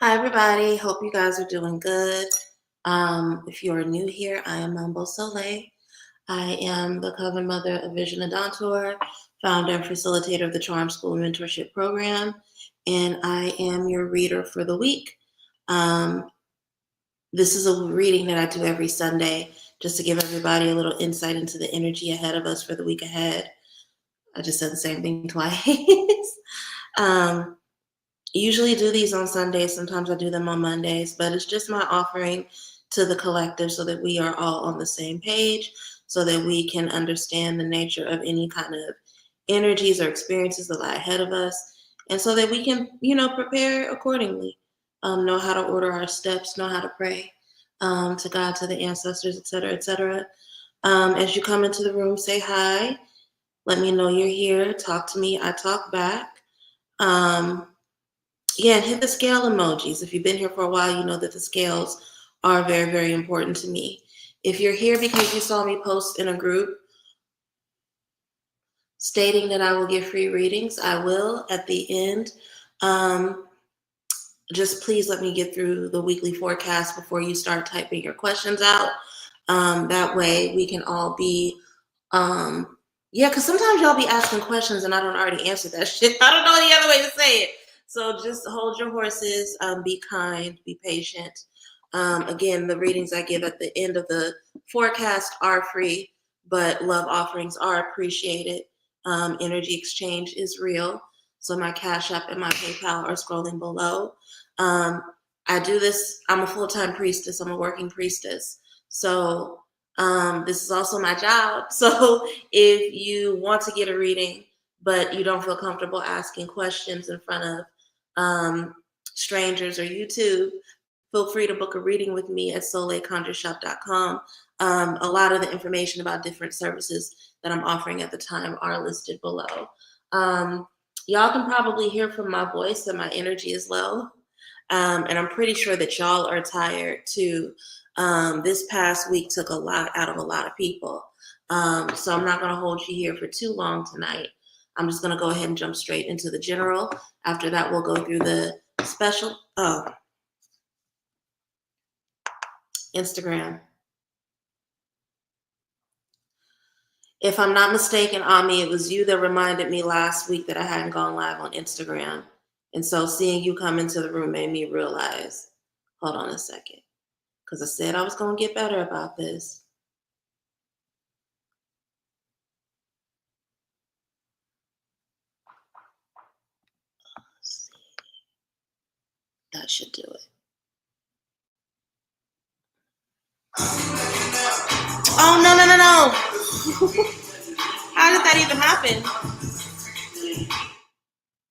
Hi, everybody. Hope you guys are doing good. If you are new here, I am Mambo. I am the coven mother of Vision Adontour, founder and facilitator of the Charm School Mentorship Program, and I am your reader for the week. This is a reading that I do every Sunday just to give everybody a little insight into the energy ahead of us for the week ahead. I just said the same thing twice. Usually do these on Sundays. Sometimes I do them on Mondays, but it's just my offering to the collective so that we are all on the same page, so that we can understand the nature of any kind of energies or experiences that lie ahead of us, and so that we can, prepare accordingly, know how to order our steps, know how to pray to God, to the ancestors, etc., etc. As you come into the room, say hi. Let me know you're here. Talk to me. I talk back. Yeah, and hit the scale emojis. If you've been here for a while, you know that the scales are very, very important to me. If you're here because you saw me post in a group stating that I will give free readings, I will at the end. Just please let me get through the weekly forecast before you start typing your questions out. That way we can all be, because sometimes y'all be asking questions and I don't already answer that shit. I don't know any other way to say it. So just hold your horses, be kind, be patient. Again, the readings I give at the end of the forecast are free, but love offerings are appreciated. Energy exchange is real. So my Cash App and my PayPal are scrolling below. I do this, I'm a full-time priestess, I'm a working priestess. So this is also my job. So if you want to get a reading, but you don't feel comfortable asking questions in front of strangers or YouTube, feel free to book a reading with me at soleilconjureshop.com. A lot of the information about different services that I'm offering at the time are listed below. Y'all can probably hear from my voice that my energy is low. And I'm pretty sure that y'all are tired too. This past week took a lot out of a lot of people. So I'm not going to hold you here for too long tonight. I'm just going to go ahead and jump straight into the general. After that, we'll go through the special. Instagram. If I'm not mistaken, Ami, it was you that reminded me last week that I hadn't gone live on Instagram. And so seeing you come into the room made me realize, hold on a second, because I said I was going to get better about this. Let's see. That should do it. Oh, no. How did that even happen?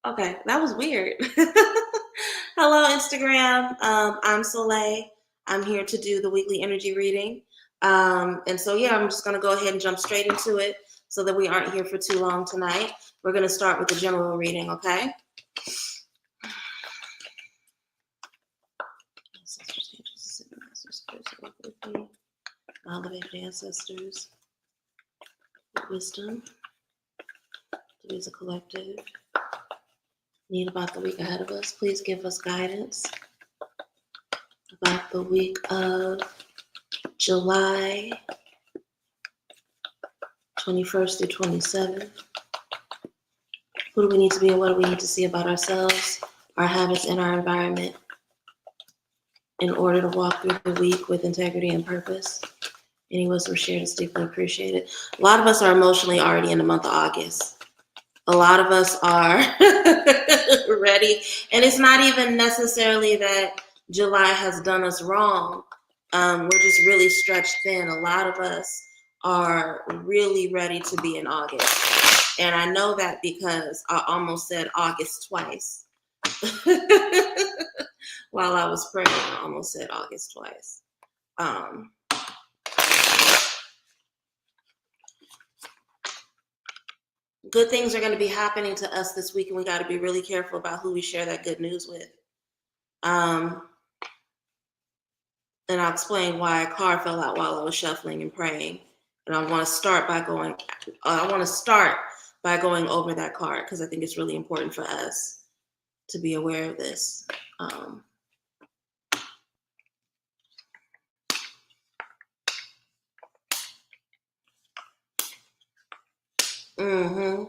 Okay, that was weird. Hello, Instagram. I'm Soleil. I'm here to do the weekly energy reading. And so, I'm just going to go ahead and jump straight into it so that we aren't here for too long tonight. We're going to start with the general reading, okay? Elevated ancestors, wisdom, to as a collective, need about the week ahead of us. Please give us guidance about the week of July 21st through 27th. Who do we need to be and what do we need to see about ourselves, our habits, and our environment in order to walk through the week with integrity and purpose? Any wisdom shared is deeply appreciated. A lot of us are emotionally already in the month of August. A lot of us are ready. And it's not even necessarily that July has done us wrong. We're just really stretched thin. A lot of us are really ready to be in August. And I know that because I almost said August twice. While I was praying, I almost said August twice. Good things are going to be happening to us this week, and we got to be really careful about who we share that good news with. And I'll explain why a car fell out while I was shuffling and praying. And I want to start by going over that card because I think it's really important for us to be aware of this. Mm-hmm.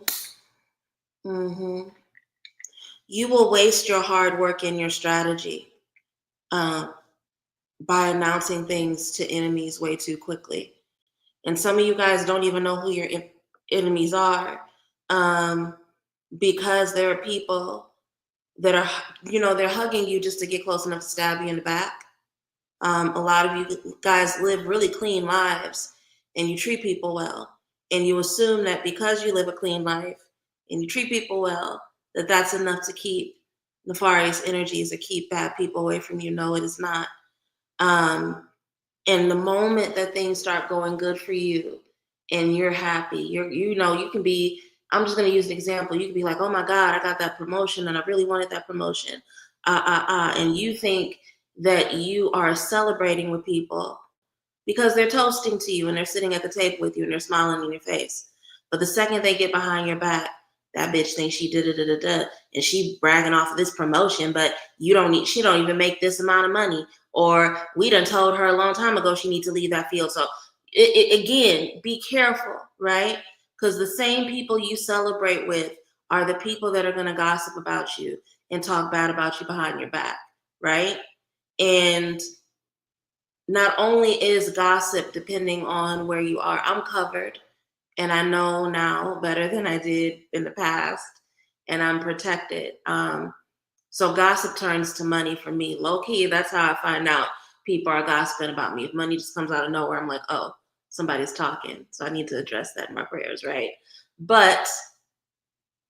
Mm-hmm. You will waste your hard work and your strategy uh, by announcing things to enemies way too quickly. And some of you guys don't even know who your enemies are, um, because there are people that are, they're hugging you just to get close enough to stab you in the back. A lot of you guys live really clean lives and you treat people well. And you assume that because you live a clean life and you treat people well, that that's enough to keep nefarious energies or keep bad people away from you. No, it is not. Um, and the moment that things start going good for you and you're happy, you can be, I'm just going to use an example. You can be like, oh my God, I got that promotion and I really wanted that promotion. And you think that you are celebrating with people because they're toasting to you and they're sitting at the table with you and they're smiling in your face. But the second they get behind your back, that bitch thinks she did it, and she bragging off of this promotion, but she don't even make this amount of money. Or we done told her a long time ago she needs to leave that field. So again, be careful, right? Because the same people you celebrate with are the people that are going to gossip about you and talk bad about you behind your back, right? And not only is gossip depending on where you are, I'm covered and I know now better than I did in the past, and I'm protected. So gossip turns to money for me. Low key, that's how I find out people are gossiping about me. If money just comes out of nowhere, I'm like, oh, somebody's talking. So I need to address that in my prayers, right? But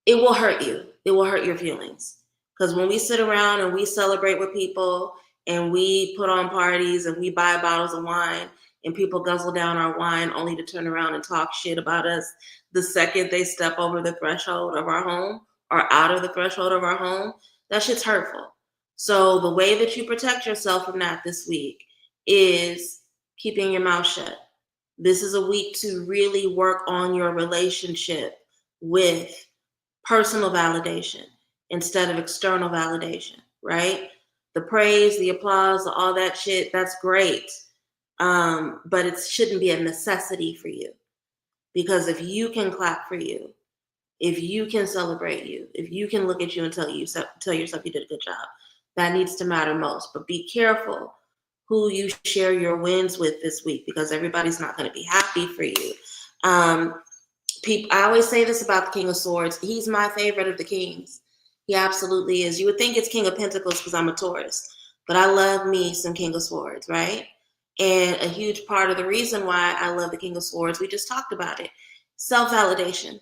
it will hurt you. It will hurt your feelings. Because when we sit around and we celebrate with people and we put on parties and we buy bottles of wine and people guzzle down our wine only to turn around and talk shit about us the second they step over the threshold of our home or out of the threshold of our home, that shit's hurtful. So the way that you protect yourself from that this week is keeping your mouth shut. This is a week to really work on your relationship with personal validation instead of external validation, right? The praise, the applause, all that shit, that's great. But it shouldn't be a necessity for you. Because if you can clap for you, if you can celebrate you, if you can look at you and tell yourself you did a good job, that needs to matter most. But be careful who you share your wins with this week, because everybody's not going to be happy for you. I always say this about the King of Swords. He's my favorite of the kings. He absolutely is. You would think it's King of Pentacles because I'm a Taurus, but I love me some King of Swords, right? And a huge part of the reason why I love the King of Swords, we just talked about it, self-validation.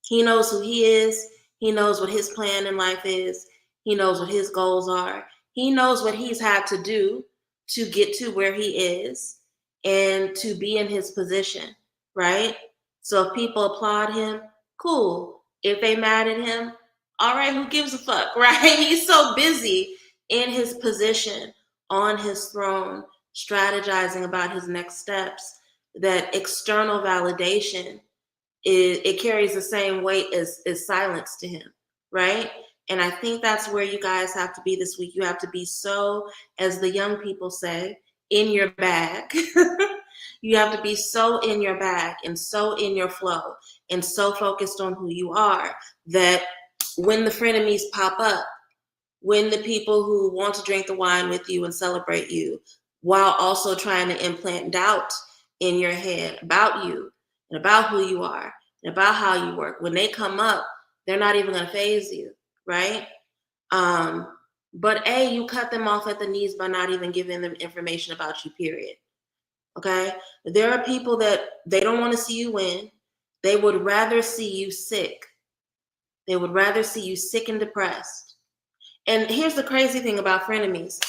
He knows who he is. He knows what his plan in life is. He knows what his goals are. He knows what he's had to do to get to where he is and to be in his position, right? So if people applaud him, cool. If they mad at him, all right, who gives a fuck, right? He's so busy in his position on his throne, strategizing about his next steps, that external validation it carries the same weight as silence to him, right? And I think that's where you guys have to be this week. You have to be so, as the young people say, in your bag. You have to be so in your bag and so in your flow and so focused on who you are that when the frenemies pop up, when the people who want to drink the wine with you and celebrate you, while also trying to implant doubt in your head about you and about who you are and about how you work, when they come up, they're not even going to phase you, right? But you cut them off at the knees by not even giving them information about you, period. Okay? There are people that they don't want to see you win. They would rather see you sick. They would rather see you sick and depressed. And here's the crazy thing about frenemies.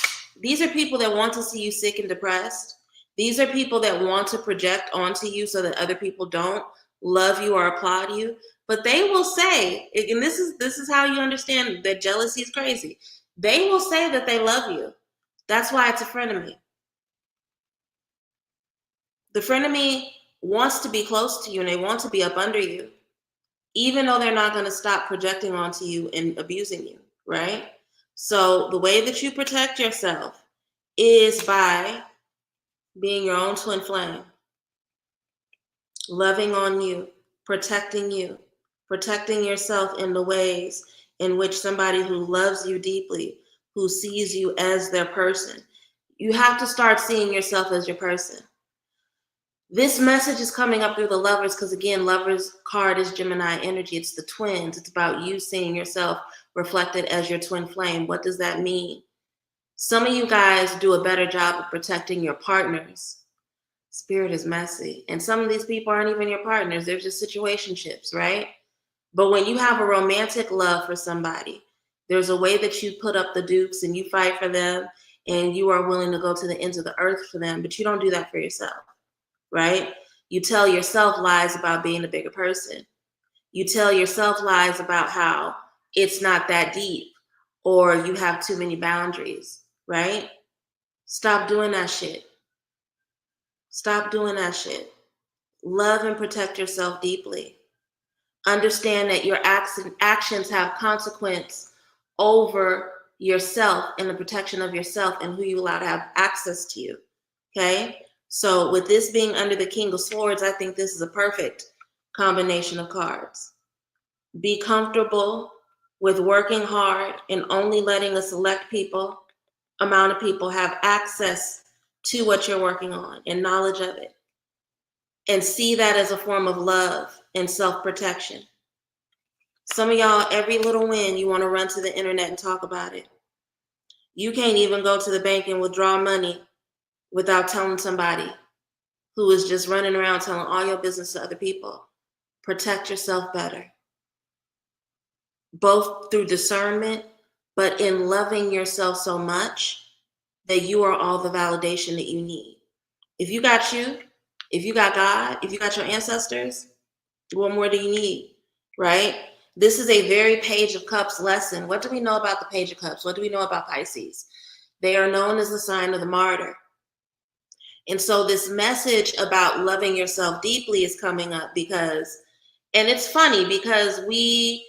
These are people that want to see you sick and depressed. These are people that want to project onto you so that other people don't love you or applaud you. But they will say, and this is how you understand that jealousy is crazy. They will say that they love you. That's why it's a frenemy. The frenemy wants to be close to you and they want to be up under you, even though they're not going to stop projecting onto you and abusing you, right? So the way that you protect yourself is by being your own twin flame, loving on you, protecting you, protecting yourself in the ways in which somebody who loves you deeply, who sees you as their person, you have to start seeing yourself as your person. This message is coming up through the lovers because, again, lovers card is Gemini energy. It's the twins. It's about you seeing yourself reflected as your twin flame. What does that mean? Some of you guys do a better job of protecting your partners. Spirit is messy. And some of these people aren't even your partners. They're just situationships, right? But when you have a romantic love for somebody, there's a way that you put up the dukes and you fight for them and you are willing to go to the ends of the earth for them, but you don't do that for yourself, right? You tell yourself lies about being a bigger person. You tell yourself lies about how it's not that deep or you have too many boundaries, right? Stop doing that shit. Stop doing that shit. Love and protect yourself deeply. Understand that your actions have consequence over yourself and the protection of yourself and who you allow to have access to you. Okay? So with this being under the King of Swords, I think this is a perfect combination of cards. Be comfortable with working hard and only letting a select amount of people have access to what you're working on and knowledge of it. And see that as a form of love and self-protection. Some of y'all, every little win, you want to run to the internet and talk about it. You can't even go to the bank and withdraw money without telling somebody who is just running around telling all your business to other people. Protect yourself better. Both through discernment, but in loving yourself so much that you are all the validation that you need. If you got you, if you got God, if you got your ancestors, what more do you need, right? This is a very Page of Cups lesson. What do we know about the Page of Cups? What do we know about Pisces? They are known as the sign of the martyr. And so this message about loving yourself deeply is coming up because, and it's funny because we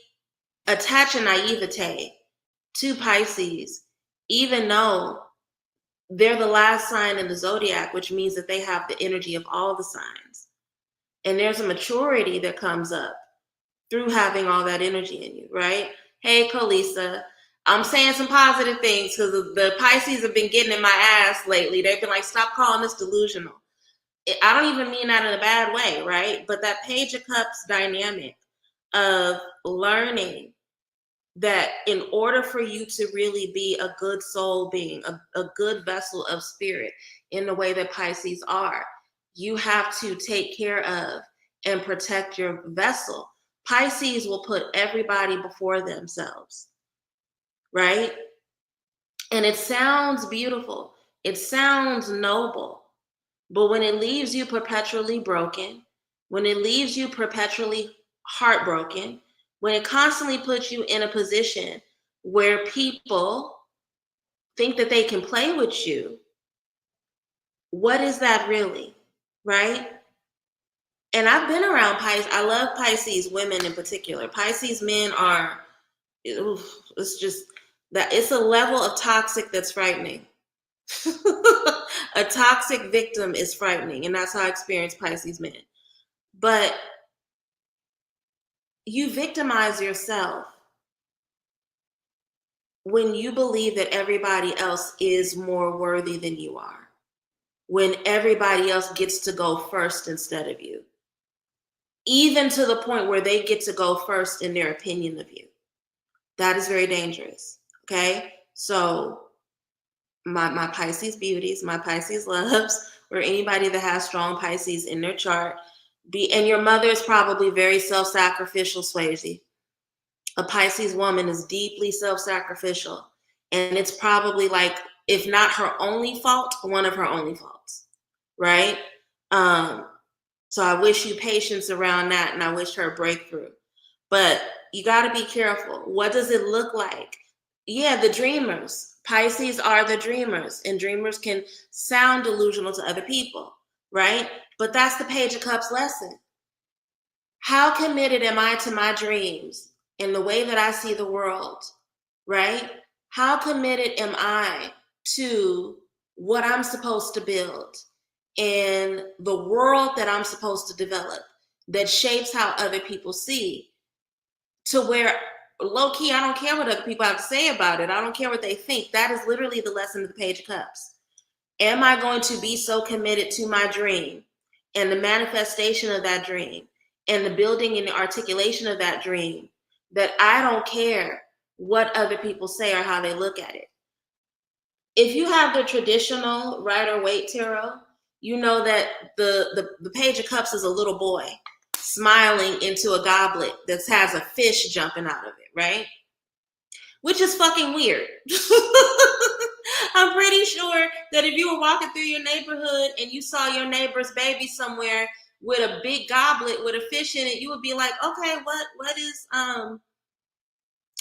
attach a naivete to Pisces, even though they're the last sign in the zodiac, which means that they have the energy of all the signs. And there's a maturity that comes up through having all that energy in you, right? Hey, Colisa, I'm saying some positive things because the Pisces have been getting in my ass lately. They've been like, stop calling this delusional. I don't even mean that in a bad way, right? But that Page of Cups dynamic of learning that in order for you to really be a good soul being, a good vessel of spirit in the way that Pisces are, you have to take care of and protect your vessel. Pisces will put everybody before themselves, right? And it sounds beautiful. It sounds noble. But when it leaves you perpetually broken, when it leaves you perpetually heartbroken, when it constantly puts you in a position where people think that they can play with you, what is that really, right? And I've been around Pisces. I love Pisces women in particular. Pisces men are, it's just that it's a level of toxic that's frightening. A toxic victim is frightening, and that's how I experience Pisces men. But you victimize yourself when you believe that everybody else is more worthy than you are, when everybody else gets to go first instead of you, even to the point where they get to go first in their opinion of you. That is very dangerous, okay? So my Pisces beauties, my Pisces loves, or anybody that has strong Pisces in their chart, and your mother is probably very self-sacrificial, Swayze. A Pisces woman is deeply self-sacrificial, and it's probably like, if not her only fault, one of her only faults, right? So I wish you patience around that, and I wish her a breakthrough. But you got to be careful. What does it look like? Yeah, the dreamers. Pisces are the dreamers, and dreamers can sound delusional to other people, right? But that's the Page of Cups lesson. How committed am I to my dreams and the way that I see the world, right? How committed am I to what I'm supposed to build and the world that I'm supposed to develop? that shapes how other people see, to where low key, I don't care what other people have to say about it. I don't care what they think. That is literally the lesson of the Page of Cups. Am I going to be so committed to my dream and the manifestation of that dream and the building and the articulation of that dream that I don't care what other people say or how they look at it? If you have the traditional Rider-Waite tarot, you know that the Page of Cups is a little boy smiling into a goblet that has a fish jumping out of it, right? Which is fucking weird. I'm pretty sure that if you were walking through your neighborhood and you saw your neighbor's baby somewhere with a big goblet with a fish in it, you would be like, okay, what is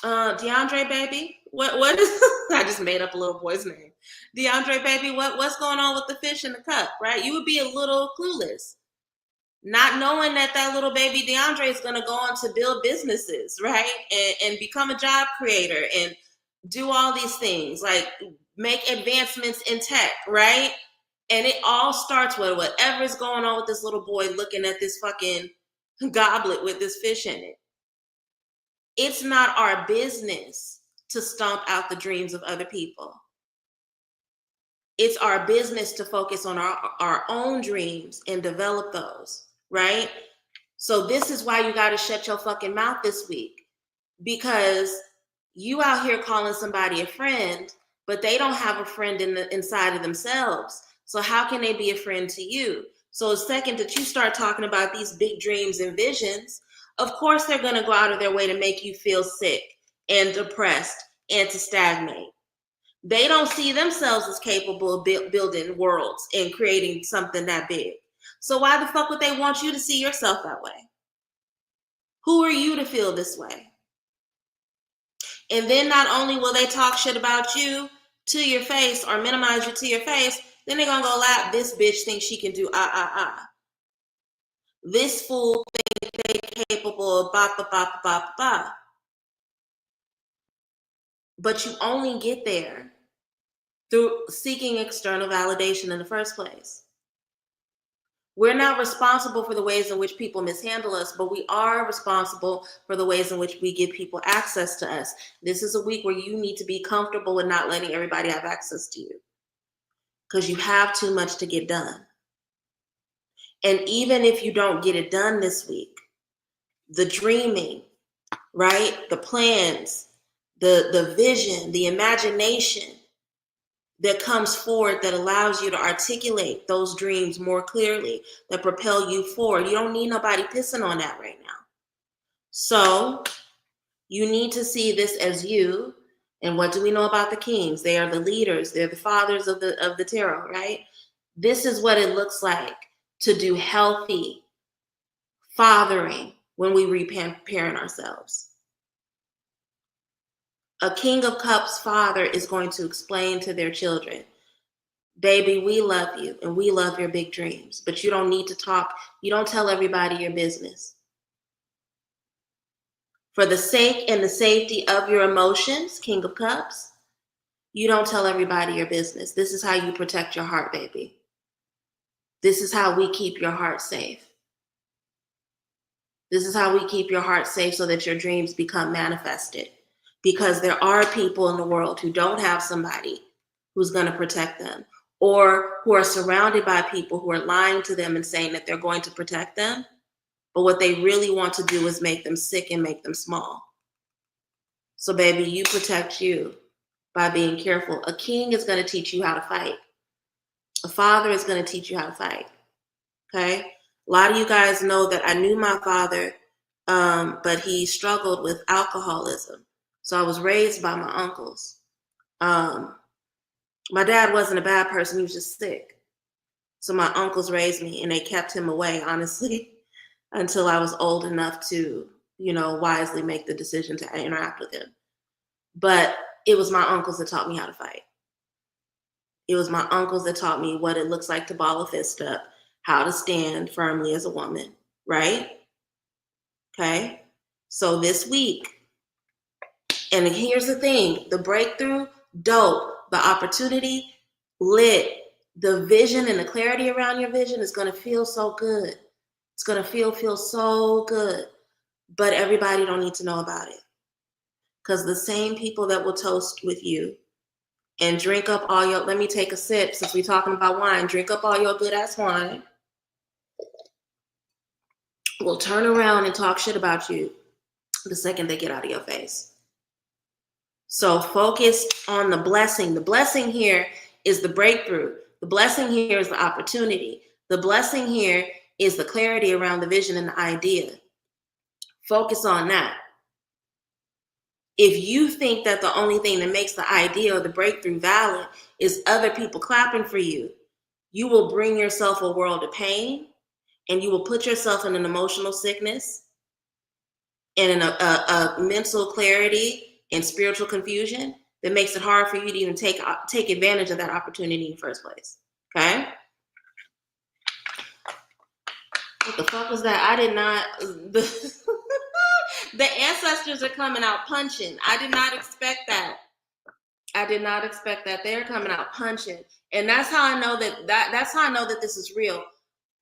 DeAndre baby? What is I just made up a little boy's name. DeAndre baby, what's going on with the fish in the cup, right? You would be a little clueless, not knowing that little baby DeAndre is going to go on to build businesses, right? And become a job creator and do all these things, like make advancements in tech, right? And it all starts with whatever is going on with this little boy looking at this fucking goblet with this fish in it. It's not our business to stomp out the dreams of other people. It's our business to focus on our own dreams and develop those, right? So this is why you got to shut your fucking mouth this week, because you out here calling somebody a friend, but they don't have a friend inside of themselves. So how can they be a friend to you? So the second that you start talking about these big dreams and visions, of course they're going to go out of their way to make you feel sick and depressed and to stagnate. They don't see themselves as capable of building worlds and creating something that big. So why the fuck would they want you to see yourself that way? Who are you to feel this way? And then not only will they talk shit about you to your face or minimize you to your face, then they're going to go laugh. This bitch thinks she can do This fool thinks they're capable of ba. But you only get there through seeking external validation in the first place. We're not responsible for the ways in which people mishandle us, but we are responsible for the ways in which we give people access to us. This is a week where you need to be comfortable with not letting everybody have access to you, because you have too much to get done. And even if you don't get it done this week, the dreaming, right? The plans, the vision, the imagination that comes forward that allows you to articulate those dreams more clearly, that propel you forward. You don't need nobody pissing on that right now. So you need to see this as you. And what do we know about the kings? They are the leaders. They're the fathers of the tarot, right? This is what it looks like to do healthy fathering when we reparent ourselves. A King of Cups father is going to explain to their children, baby, we love you and we love your big dreams, but you don't need to talk. You don't tell everybody your business. For the sake and the safety of your emotions, King of Cups, you don't tell everybody your business. This is how you protect your heart, baby. This is how we keep your heart safe. This is how we keep your heart safe so that your dreams become manifested. Because there are people in the world who don't have somebody who's going to protect them, or who are surrounded by people who are lying to them and saying that they're going to protect them. But what they really want to do is make them sick and make them small. So baby, you protect you by being careful. A king is going to teach you how to fight. A father is going to teach you how to fight. Okay? A lot of you guys know that I knew my father, but he struggled with alcoholism. So I was raised by my uncles. My dad wasn't a bad person. He was just sick. So my uncles raised me and they kept him away, honestly, until I was old enough to, wisely make the decision to interact with him. But it was my uncles that taught me how to fight. It was my uncles that taught me what it looks like to ball a fist up, how to stand firmly as a woman, right? Okay. So this week, and here's the thing, the breakthrough, dope. The opportunity, lit. The vision and the clarity around your vision is going to feel so good. It's going to feel so good, but everybody don't need to know about it. Because the same people that will toast with you and drink up all your, let me take a sip since we're talking about wine, drink up all your good ass wine, will turn around and talk shit about you the second they get out of your face. So focus on the blessing. The blessing here is the breakthrough. The blessing here is the opportunity. The blessing here is the clarity around the vision and the idea. Focus on that. If you think that the only thing that makes the idea or the breakthrough valid is other people clapping for you, you will bring yourself a world of pain, and you will put yourself in an emotional sickness and in a mental clarity and spiritual confusion that makes it hard for you to even take advantage of that opportunity in the first place. Okay? What the fuck was that? I did not. The ancestors are coming out punching. I did not expect that. They're coming out punching. And that's how I know that's how I know that this is real.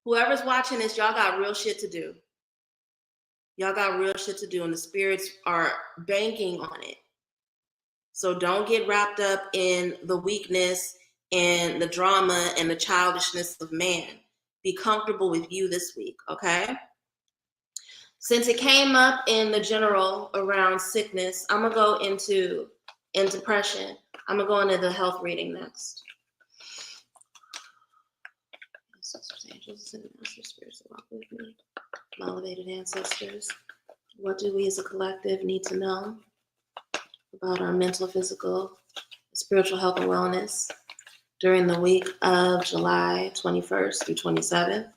Whoever's watching this, y'all got real shit to do. Y'all got real shit to do, and the spirits are banking on it. So don't get wrapped up in the weakness and the drama and the childishness of man. Be comfortable with you this week, okay? Since it came up in the general around sickness, I'm going to go into depression. I'm going to go into the health reading next. Ancestors, angels, and masters, spirits that walk with me. My elevated ancestors. What do we as a collective need to know about our mental, physical, spiritual health and wellness during the week of July 21st through 27th?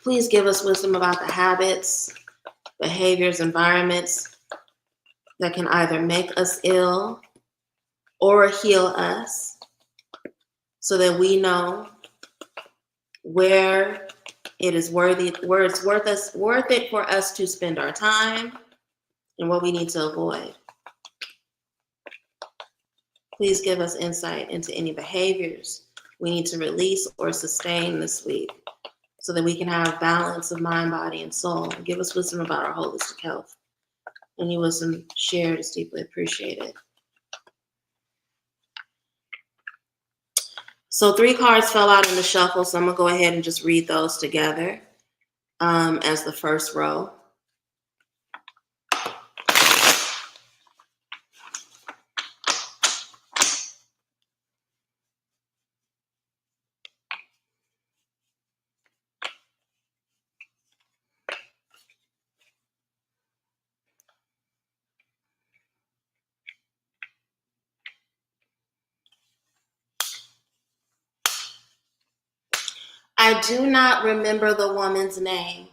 Please give us wisdom about the habits, behaviors, environments that can either make us ill or heal us, so that we know where it is worth it for us to spend our time and what we need to avoid. Please give us insight into any behaviors we need to release or sustain this week, so that we can have balance of mind, body, and soul. Give us wisdom about our holistic health. Any wisdom shared is deeply appreciated. So 3 cards fell out in the shuffle, so I'm going to go ahead and just read those together as the first row. I do not remember the woman's name,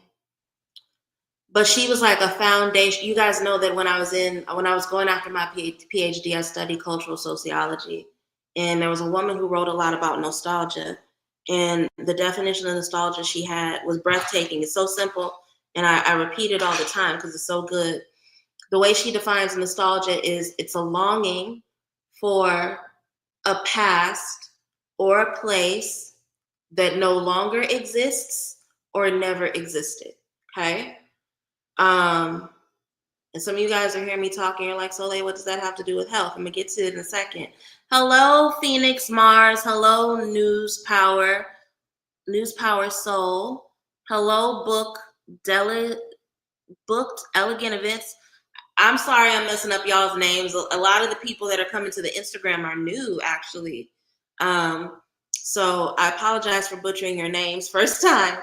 but she was like a foundation. You guys know that when I was going after my PhD, I studied cultural sociology, and there was a woman who wrote a lot about nostalgia, and the definition of nostalgia she had was breathtaking. It's so simple, and I repeat it all the time because it's so good. The way she defines nostalgia is it's a longing for a past or a place that no longer exists or never existed, okay? And some of you guys are hearing me talking, you're like, Soleil, what does that have to do with health? I'm gonna get to it in a second. Hello, Phoenix Mars. Hello, News Power Soul. Hello, Booked Elegant Events. I'm sorry I'm messing up y'all's names. A lot of the people that are coming to the Instagram are new, actually. So I apologize for butchering your names first time.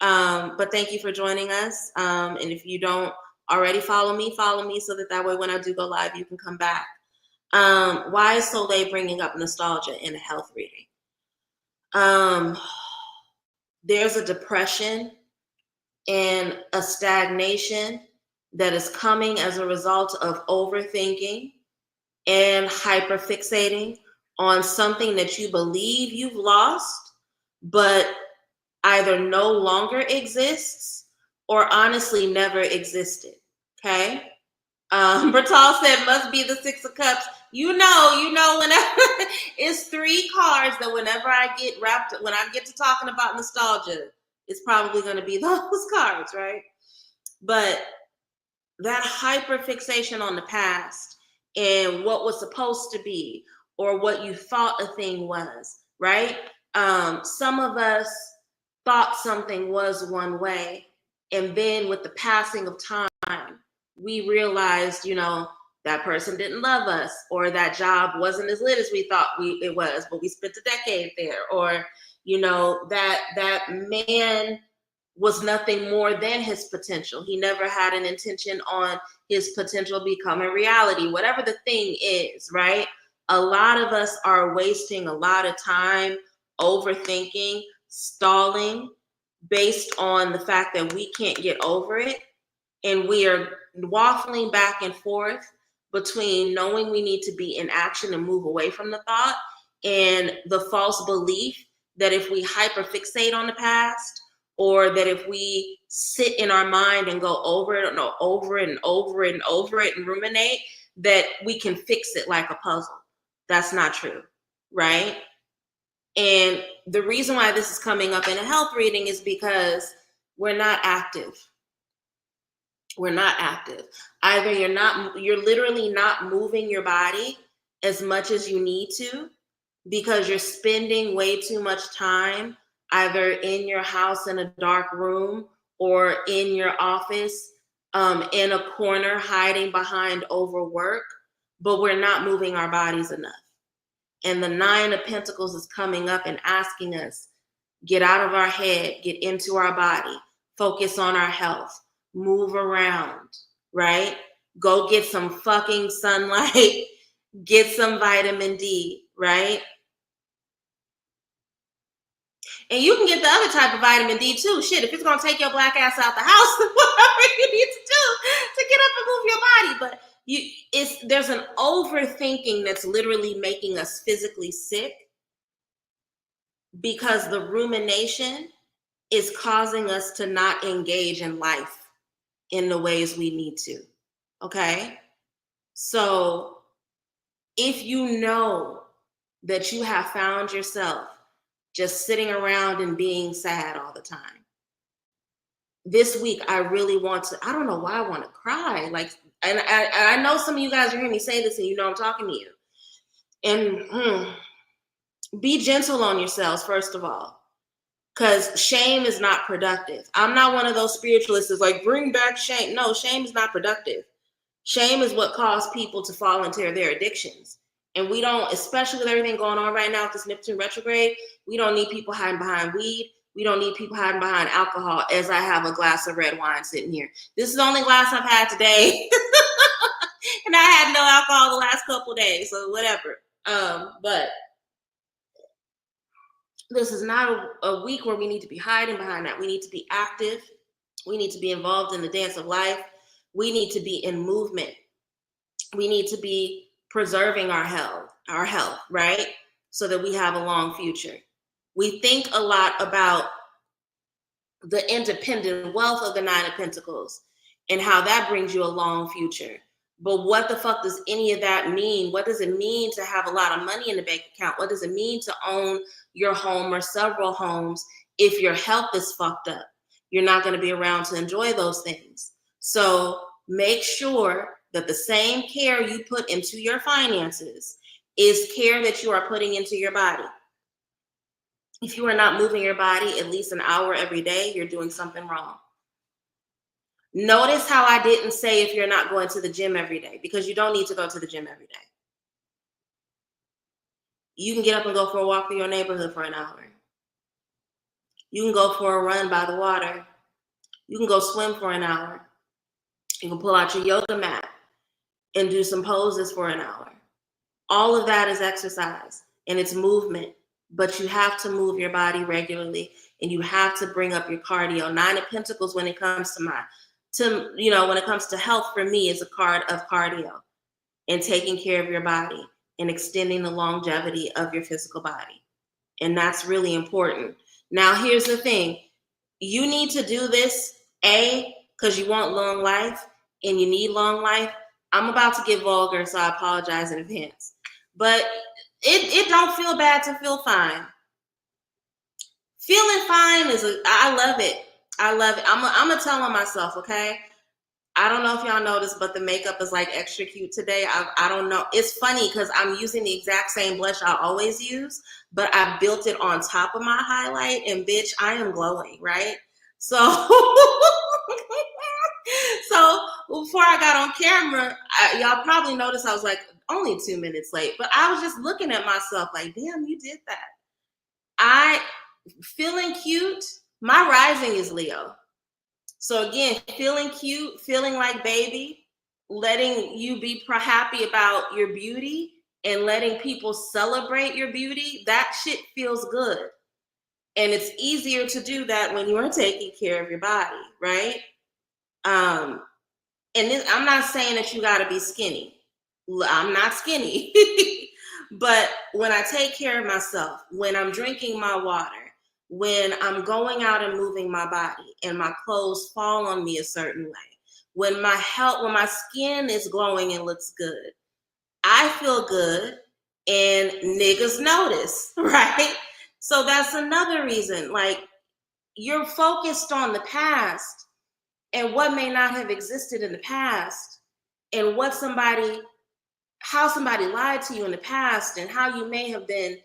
But thank you for joining us. And if you don't already follow me so that way when I do go live, you can come back. Why is Soleil bringing up nostalgia in a health reading? There's a depression and a stagnation that is coming as a result of overthinking and hyperfixating on something that you believe you've lost, but either no longer exists or honestly never existed, okay? Bertal said, must be the 6 of Cups. You know, whenever it's 3 cards that whenever I get to talking about nostalgia, it's probably going to be those cards, right? But that hyperfixation on the past and what was supposed to be or what you thought a thing was, right? Some of us thought something was one way, and then with the passing of time, we realized, that person didn't love us, or that job wasn't as lit as we thought it was, but we spent a decade there, or that man was nothing more than his potential. He never had an intention on his potential becoming reality, whatever the thing is, right? A lot of us are wasting a lot of time overthinking, stalling, based on the fact that we can't get over it. And we are waffling back and forth between knowing we need to be in action and move away from the thought, and the false belief that if we hyperfixate on the past, or that if we sit in our mind and go over it and over it and over it and over it and ruminate, that we can fix it like a puzzle. That's not true, right? And the reason why this is coming up in a health reading is because we're not active. We're not active. Either you're literally not moving your body as much as you need to, because you're spending way too much time either in your house in a dark room, or in your office in a corner hiding behind overwork, but we're not moving our bodies enough. And the Nine of Pentacles is coming up and asking us, get out of our head, get into our body, focus on our health, move around, right? Go get some fucking sunlight, get some vitamin D, right? And you can get the other type of vitamin D too. Shit, if it's gonna take your black ass out the house, whatever you need to do to get up and move your body. But there's an overthinking that's literally making us physically sick, because the rumination is causing us to not engage in life in the ways we need to. Okay? So if you know that you have found yourself just sitting around and being sad all the time, this week I really want to, I don't know why I want to cry. And I know some of you guys are hearing me say this, and I'm talking to you. And be gentle on yourselves, first of all, because shame is not productive. I'm not one of those spiritualists that's like, bring back shame. No, shame is not productive. Shame is what caused people to fall into their addictions. And we don't, especially with everything going on right now with this Neptune retrograde, we don't need people hiding behind weed. We don't need people hiding behind alcohol, as I have a glass of red wine sitting here. This is the only glass I've had today. And I had no alcohol the last couple days, so whatever. But this is not a week where we need to be hiding behind that. We need to be active. We need to be involved in the dance of life. We need to be in movement. We need to be preserving our health, right? So that we have a long future. We think a lot about the independent wealth of the Nine of Pentacles and how that brings you a long future. But what the fuck does any of that mean? What does it mean to have a lot of money in the bank account? What does it mean to own your home or several homes if your health is fucked up? You're not going to be around to enjoy those things. So make sure that the same care you put into your finances is care that you are putting into your body. If you are not moving your body at least an hour every day, you're doing something wrong. Notice how I didn't say if you're not going to the gym every day, because you don't need to go to the gym every day. You can get up and go for a walk through your neighborhood for an hour. You can go for a run by the water. You can go swim for an hour. You can pull out your yoga mat and do some poses for an hour. All of that is exercise and it's movement, but you have to move your body regularly and you have to bring up your cardio. Nine of Pentacles, when it comes when it comes to health, for me, is a card of cardio and taking care of your body and extending the longevity of your physical body. And that's really important. Now, here's the thing. You need to do this, because you want long life and you need long life. I'm about to get vulgar, so I apologize in advance. But it don't feel bad to feel fine. Feeling fine I love it. I love it. I'm gonna tell on myself, okay? I don't know if y'all noticed, but the makeup is like extra cute today. I don't know. It's funny because I'm using the exact same blush I always use, but I built it on top of my highlight, and bitch, I am glowing, right? So, so before I got on camera, y'all probably noticed I was like only 2 minutes late, but I was just looking at myself like, damn, you did that. I feeling cute. My rising is Leo. So again, feeling cute, feeling like baby, letting you be happy about your beauty and letting people celebrate your beauty, that shit feels good. And it's easier to do that when you are taking care of your body, right? And this, I'm not saying that you got to be skinny. I'm not skinny. But when I take care of myself, when I'm drinking my water, when I'm going out and moving my body and my clothes fall on me a certain way, when my skin is glowing and looks good, I feel good and niggas notice, right? So that's another reason. Like, you're focused on the past and what may not have existed in the past and how somebody lied to you in the past and how you may have been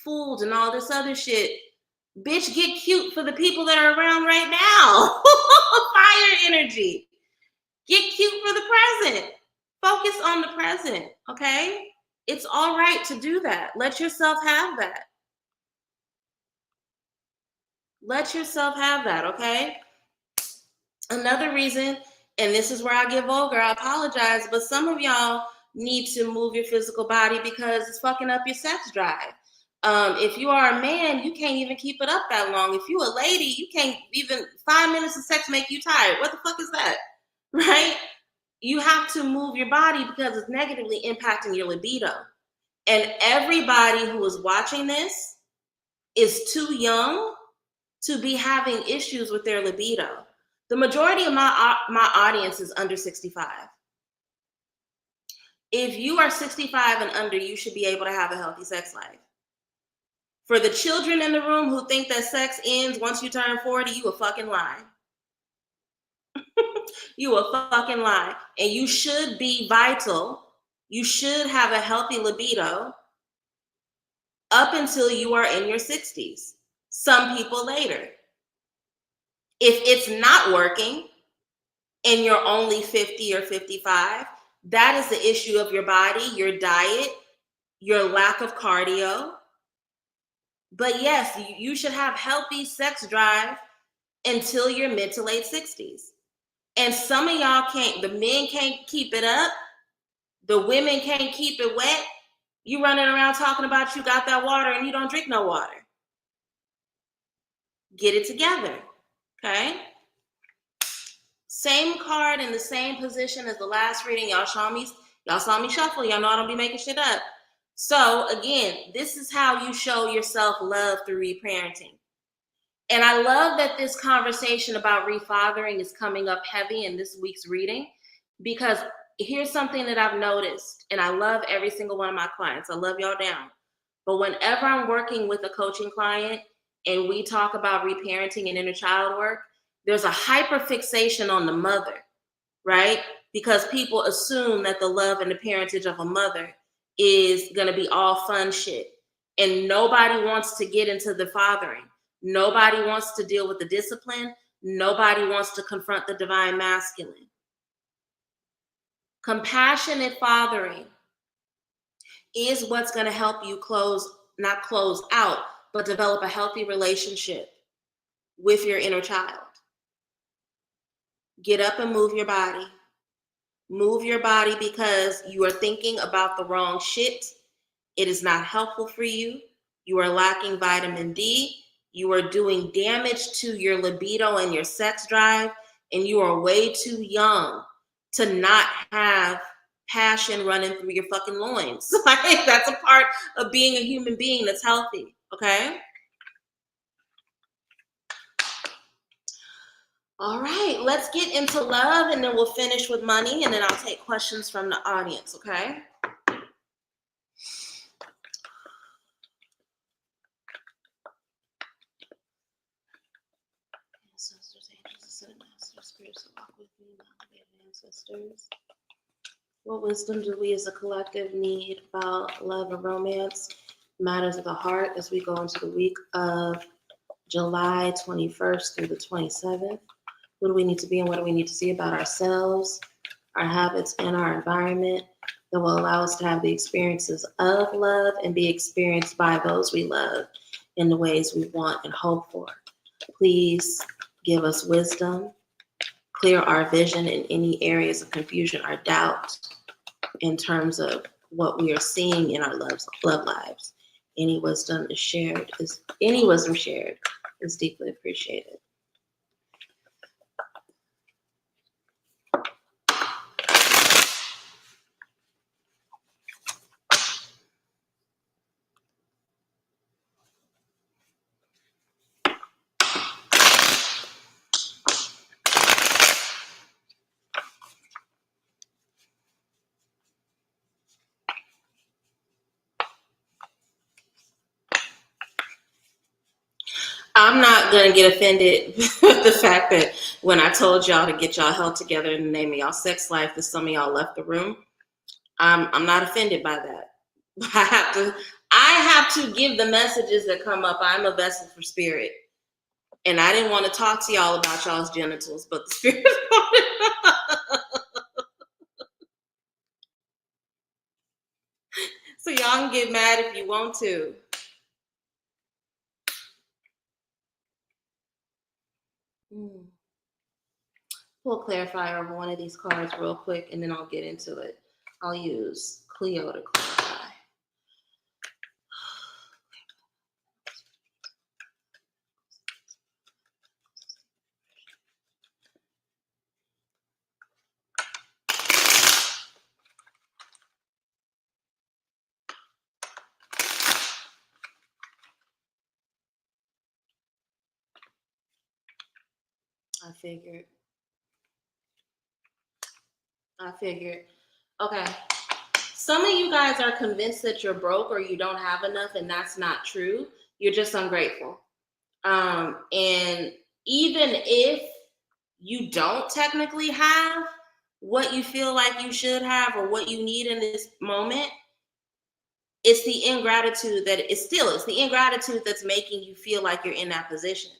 fooled and all this other shit. Bitch, get cute for the people that are around right now. Fire energy. Get cute for the present. Focus on the present, okay? It's all right to do that. Let yourself have that. Let yourself have that, okay? Another reason, and this is where I get vulgar, I apologize, but some of y'all need to move your physical body because it's fucking up your sex drive. If you are a man, you can't even keep it up that long. If you a lady, you can't even 5 minutes of sex make you tired. What the fuck is that? Right? You have to move your body because it's negatively impacting your libido. And everybody who is watching this is too young to be having issues with their libido. The majority of my audience is under 65. If you are 65 and under, you should be able to have a healthy sex life. For the children in the room who think that sex ends once you turn 40, you a fucking lie. You a fucking lie. And you should be vital. You should have a healthy libido up until you are in your 60s. Some people later. If it's not working and you're only 50 or 55, that is the issue of your body, your diet, your lack of cardio. But yes, you should have healthy sex drive until your mid to late 60s. And some of y'all can't, the men can't keep it up. The women can't keep it wet. You running around talking about you got that water and you don't drink no water. Get it together, okay? Same card in the same position as the last reading. Y'all saw me shuffle. Y'all know I don't be making shit up. So again, this is how you show yourself love through reparenting. And I love that this conversation about refathering is coming up heavy in this week's reading, because here's something that I've noticed, and I love every single one of my clients. I love y'all down. But whenever I'm working with a coaching client and we talk about reparenting and inner child work, there's a hyperfixation on the mother, right? Because people assume that the love and the parentage of a mother is going to be all fun shit. And nobody wants to get into the fathering. Nobody wants to deal with the discipline. Nobody wants to confront the divine masculine. Compassionate fathering is what's going to help you not close out, but develop a healthy relationship with your inner child. Get up and move your body. Move your body because you are thinking about the wrong shit. It is not helpful for you. You are lacking vitamin D. You are doing damage to your libido and your sex drive, and you are way too young to not have passion running through your fucking loins. Like, that's a part of being a human being that's healthy, okay? All right, let's get into love, and then we'll finish with money, and then I'll take questions from the audience, okay? Ancestors, walk with me, my ancestors. What wisdom do we as a collective need about love and romance, matters of the heart, as we go into the week of July 21st through the 27th? What do we need to be and what do we need to see about ourselves, our habits, and our environment that will allow us to have the experiences of love and be experienced by those we love in the ways we want and hope for? Please give us wisdom, clear our vision in any areas of confusion or doubt in terms of what we are seeing in our love lives. Any wisdom shared is deeply appreciated. I'm not going to get offended with the fact that when I told y'all to get y'all held together in the name of y'all sex life, that some of y'all left the room. I'm not offended by that. I have to give the messages that come up. I'm a vessel for spirit. And I didn't want to talk to y'all about y'all's genitals, but the spirit wanted. So y'all can get mad if you want to. Pull a clarifier over one of these cards real quick, and then I'll get into it. I'll use Cleo to clarify. I figured. Okay. Some of you guys are convinced that you're broke or you don't have enough, and that's not true. You're just ungrateful. And even if you don't technically have what you feel like you should have or what you need in this moment, it's the ingratitude it's the ingratitude that's making you feel like you're in that position.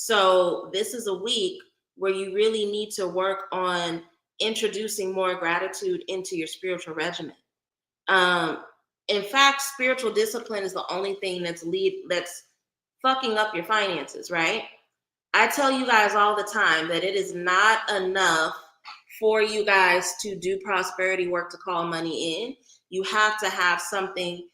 So this is a week where you really need to work on introducing more gratitude into your spiritual regimen. In fact, spiritual discipline is the only thing that's fucking up your finances, right? I tell you guys all the time that it is not enough for you guys to do prosperity work to call money in. You have to have something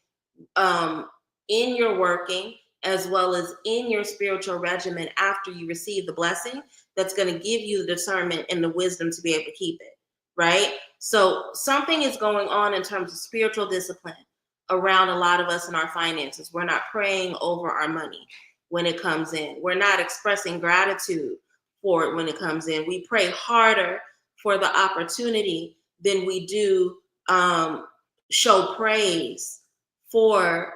in your working as well as in your spiritual regimen after you receive the blessing that's going to give you the discernment and the wisdom to be able to keep it, right? So something is going on in terms of spiritual discipline around a lot of us in our finances. We're not praying over our money when it comes in. We're not expressing gratitude for it when it comes in. We pray harder for the opportunity than we do show praise for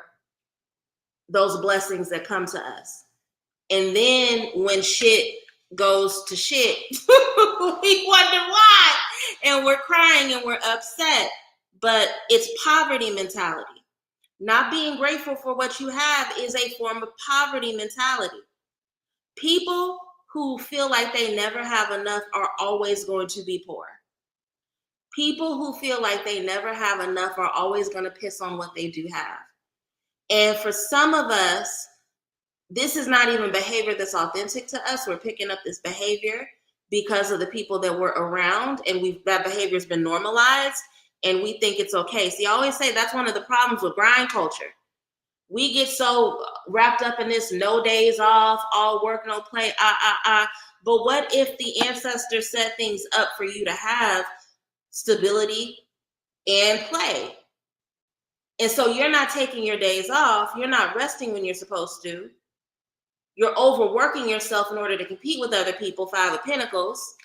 those blessings that come to us. And then when shit goes to shit, we wonder why. And we're crying and we're upset. But it's poverty mentality. Not being grateful for what you have is a form of poverty mentality. People who feel like they never have enough are always going to be poor. People who feel like they never have enough are always going to piss on what they do have. And for some of us, this is not even behavior that's authentic to us. We're picking up this behavior because of the people that we're around, and that behavior has been normalized, and we think it's okay. See, I always say that's one of the problems with grind culture. We get so wrapped up in this no days off, all work, no play, But what if the ancestors set things up for you to have stability and play? And so you're not taking your days off. You're not resting when you're supposed to. You're overworking yourself in order to compete with other people, Five of Pentacles.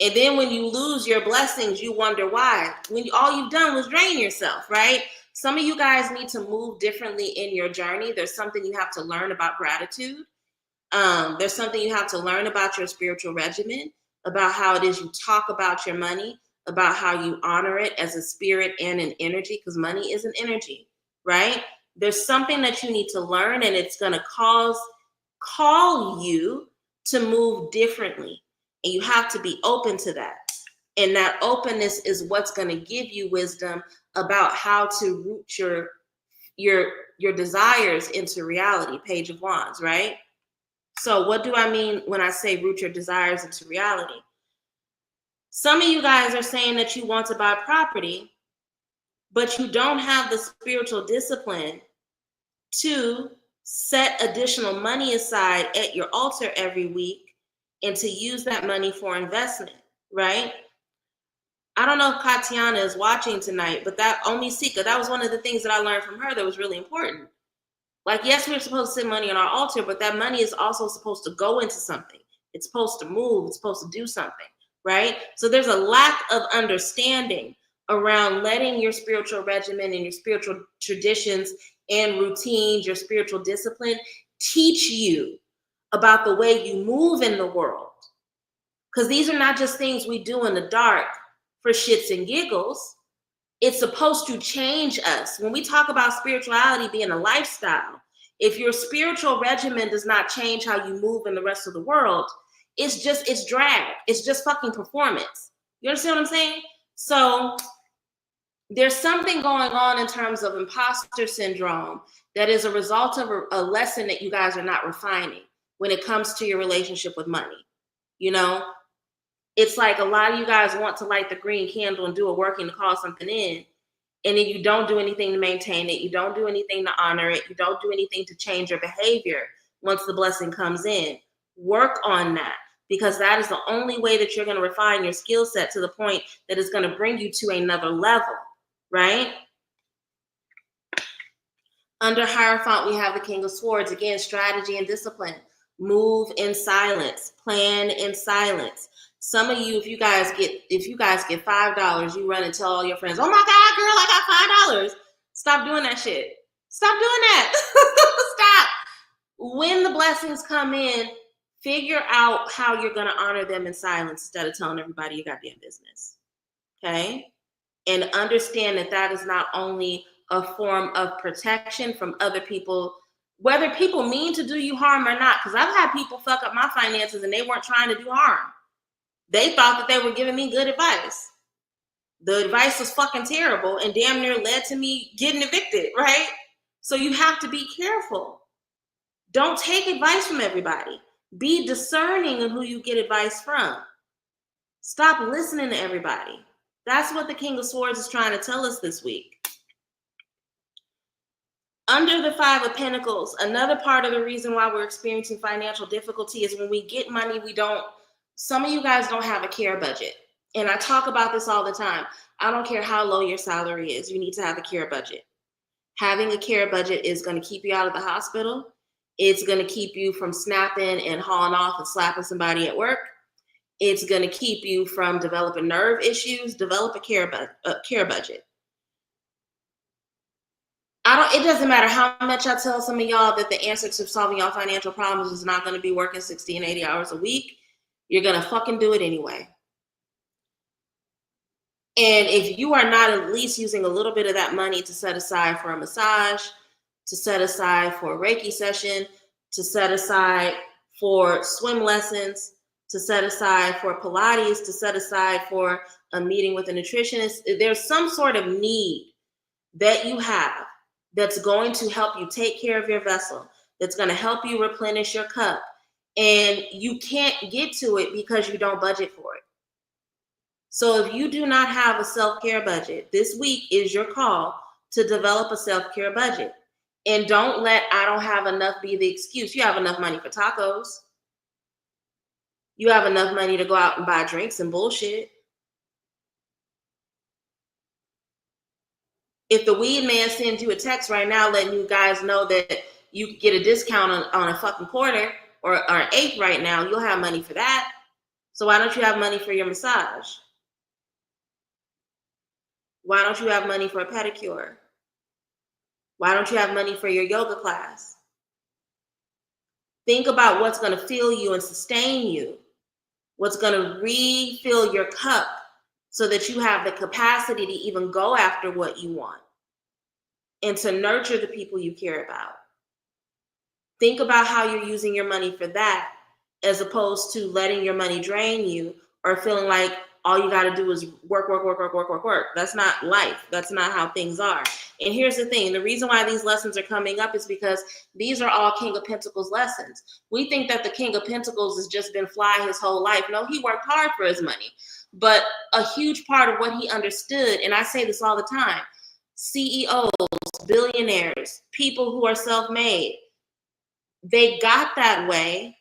And then when you lose your blessings, you wonder why. When all you've done was drain yourself, right? Some of you guys need to move differently in your journey. There's something you have to learn about gratitude. There's something you have to learn about your spiritual regimen. about how it is you talk about your money, about how you honor it as a spirit and an energy, because money is an energy, right? There's something that you need to learn, and it's going to call you to move differently. And you have to be open to that. And that openness is what's going to give you wisdom about how to root your desires into reality. Page of Wands, right? So what do I mean when I say root your desires into reality? Some of you guys are saying that you want to buy property, but you don't have the spiritual discipline to set additional money aside at your altar every week and to use that money for investment, right? I don't know if Katiana is watching tonight, but that Omisika, that was one of the things that I learned from her that was really important. Like, yes, we're supposed to send money on our altar, but that money is also supposed to go into something. It's supposed to move. It's supposed to do something, right? So there's a lack of understanding around letting your spiritual regimen and your spiritual traditions and routines, your spiritual discipline, teach you about the way you move in the world. Because these are not just things we do in the dark for shits and giggles. It's supposed to change us. When we talk about spirituality being a lifestyle, if your spiritual regimen does not change how you move in the rest of the world, it's drag. It's just fucking performance. You understand what I'm saying? So there's something going on in terms of imposter syndrome that is a result of a lesson that you guys are not refining when it comes to your relationship with money. You know, it's like a lot of you guys want to light the green candle and do a working to call something in, and then you don't do anything to maintain it. You don't do anything to honor it. You don't do anything to change your behavior once the blessing comes in. Work on that, because that is the only way that you're going to refine your skill set to the point that it's going to bring you to another level, right? Under Hierophant, we have the King of Swords. Again, strategy and discipline. Move in silence. Plan in silence. Some of you, if you guys get $5, you run and tell all your friends, "Oh my God, girl, I got $5." Stop doing that shit. Stop doing that. Stop. When the blessings come in, figure out how you're going to honor them in silence instead of telling everybody your goddamn business. Okay? And understand that that is not only a form of protection from other people, whether people mean to do you harm or not, because I've had people fuck up my finances and they weren't trying to do harm. They thought that they were giving me good advice. The advice was fucking terrible and damn near led to me getting evicted, right? So you have to be careful. Don't take advice from everybody. Be discerning in who you get advice from. Stop listening to everybody. That's what the King of Swords is trying to tell us this week. Under the Five of Pentacles, another part of the reason why we're experiencing financial difficulty is when we get money, some of you guys don't have a care budget. And I talk about this all the time. I don't care how low your salary is, you need to have a care budget. Having a care budget is going to keep you out of the hospital. It's going to keep you from snapping and hauling off and slapping somebody at work. It's going to keep you from developing nerve issues. Develop a care budget. It doesn't matter how much I tell some of y'all that the answer to solving y'all financial problems is not going to be working 60 and 80 hours a week. You're going to fucking do it anyway. And if you are not at least using a little bit of that money to set aside for a massage, to set aside for a Reiki session, to set aside for swim lessons, to set aside for Pilates, to set aside for a meeting with a nutritionist, there's some sort of need that you have that's going to help you take care of your vessel, that's going to help you replenish your cup. And you can't get to it because you don't budget for it. So if you do not have a self-care budget, this week is your call to develop a self-care budget. And don't let "I don't have enough" be the excuse. You have enough money for tacos. You have enough money to go out and buy drinks and bullshit. If the weed man sends you a text right now letting you guys know that you can get a discount on a fucking quarter or an eighth right now, you'll have money for that. So why don't you have money for your massage? Why don't you have money for a pedicure? Why don't you have money for your yoga class? Think about what's going to fill you and sustain you what's going to refill your cup so that you have the capacity to even go after what you want and to nurture the people you care about. Think about how you're using your money for that, as opposed to letting your money drain you or feeling like all you got to do is work. That's not life. That's not how things are. And here's the thing. The reason why these lessons are coming up is because these are all King of Pentacles lessons. We think that the King of Pentacles has just been fly his whole life. No, he worked hard for his money. But a huge part of what he understood, and I say this all the time, CEOs, billionaires, people who are self-made, they got that way,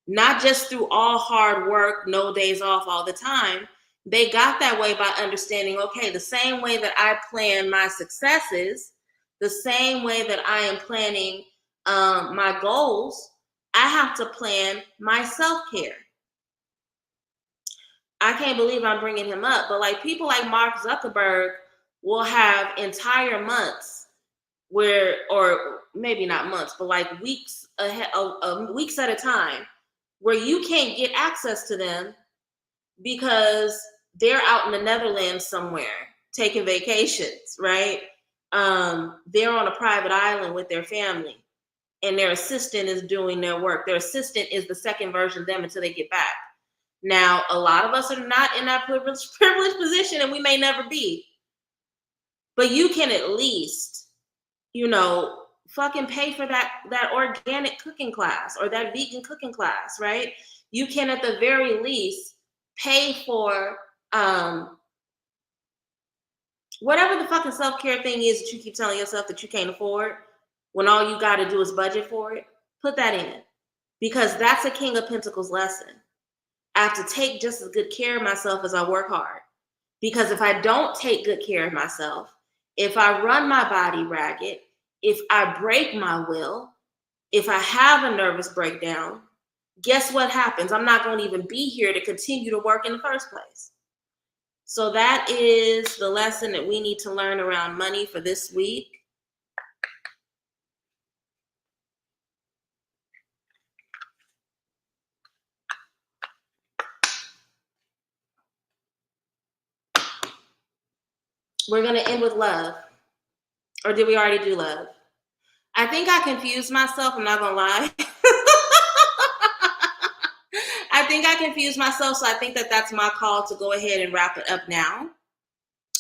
not just through all hard work, no days off all the time. They got that way by understanding, okay, the same way that I plan my successes, the same way that I am planning my goals, I have to plan my self-care. I can't believe I'm bringing him up, but like people like Mark Zuckerberg will have entire months where, or maybe not months, but like weeks ahead, weeks at a time, where you can't get access to them because they're out in the Netherlands somewhere taking vacations, right? They're on a private island with their family, and their assistant is doing their work. Their assistant is the second version of them until they get back. Now, a lot of us are not in that privileged position, and we may never be. But you can at least, fucking pay for that organic cooking class or that vegan cooking class, right? You can at the very least pay for whatever the fucking self-care thing is that you keep telling yourself that you can't afford when all you got to do is budget for it. Put that in, because that's a King of Pentacles lesson. I have to take just as good care of myself as I work hard, because if I don't take good care of myself, if I run my body ragged, if I break my will, if I have a nervous breakdown, guess what happens? I'm not going to even be here to continue to work in the first place. So that is the lesson that we need to learn around money for this week. We're going to end with love. Or did we already do love? I think I confused myself. I'm not going to lie. I think I confused myself. So I think that that's my call to go ahead and wrap it up now. I'm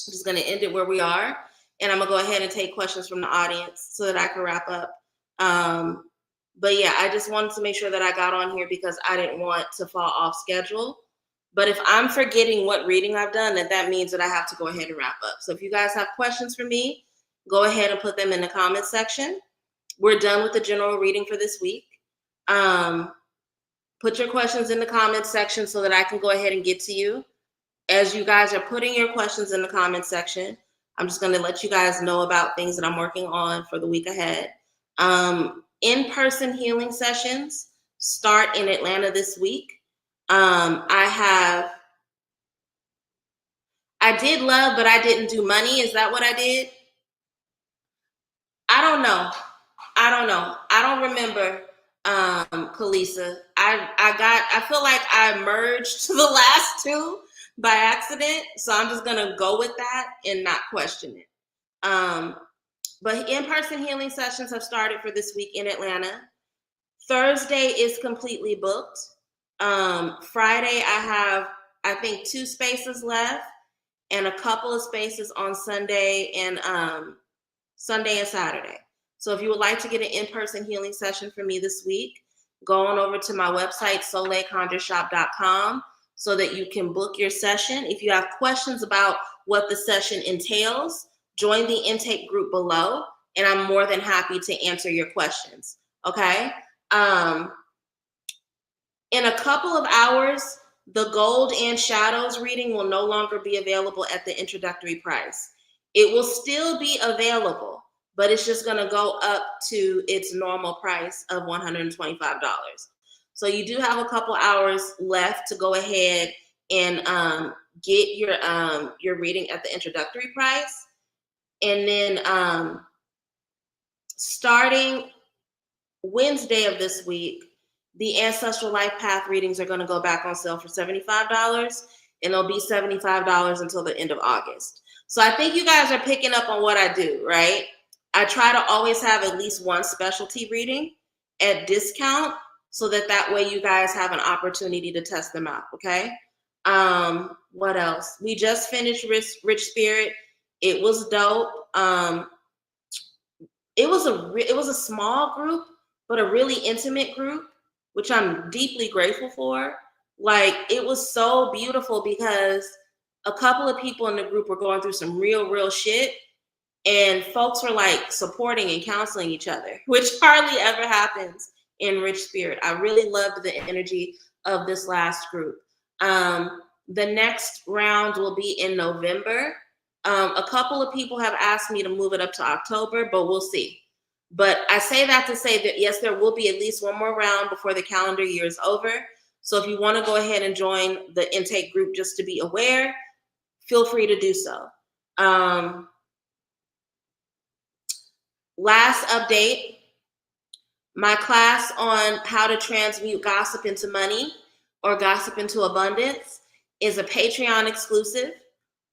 just going to end it where we are. And I'm going to go ahead and take questions from the audience so that I can wrap up. But yeah, I just wanted to make sure that I got on here because I didn't want to fall off schedule. But if I'm forgetting what reading I've done, then that means that I have to go ahead and wrap up. So if you guys have questions for me, go ahead and put them in the comment section. We're done with the general reading for this week. Put your questions in the comment section so that I can go ahead and get to you. As you guys are putting your questions in the comment section, I'm just going to let you guys know about things that I'm working on for the week ahead. In-person healing sessions start in Atlanta this week. I did love, but I didn't do money. Is that what I did? I don't know. I don't remember, Kalisa. I feel like I merged the last two by accident. So I'm just going to go with that and not question it. But in-person healing sessions have started for this week in Atlanta. Thursday is completely booked. Friday, I have, I think, 2 spaces left and a couple of spaces on Sunday and Saturday. So if you would like to get an in-person healing session for me this week, go on over to my website, soleilconjureshop.com, so that you can book your session. If you have questions about what the session entails, join the intake group below, and I'm more than happy to answer your questions, okay? In a couple of hours, the Gold and Shadows reading will no longer be available at the introductory price. It will still be available, but it's just going to go up to its normal price of $125. So you do have a couple hours left to go ahead and get your reading at the introductory price. And then starting Wednesday of this week, The Ancestral Life Path readings are going to go back on sale for $75, and they'll be $75 until the end of August. So I think you guys are picking up on what I do, right? I try to always have at least one specialty reading at discount so that way you guys have an opportunity to test them out, okay? What else? We just finished Rich Spirit. It was dope. It was a small group, but a really intimate group, which I'm deeply grateful for. Like, it was so beautiful because a couple of people in the group were going through some real shit, and folks were like supporting and counseling each other, which hardly ever happens in Rich Spirit. I really loved the energy of this last group. The next round will be in November. A couple of people have asked me to move it up to October, but we'll see. But I say that to say that, yes, there will be at least one more round before the calendar year is over. So if you want to go ahead and join the intake group just to be aware, feel free to do so. Last update, my class on how to transmute gossip into money or gossip into abundance is a Patreon exclusive.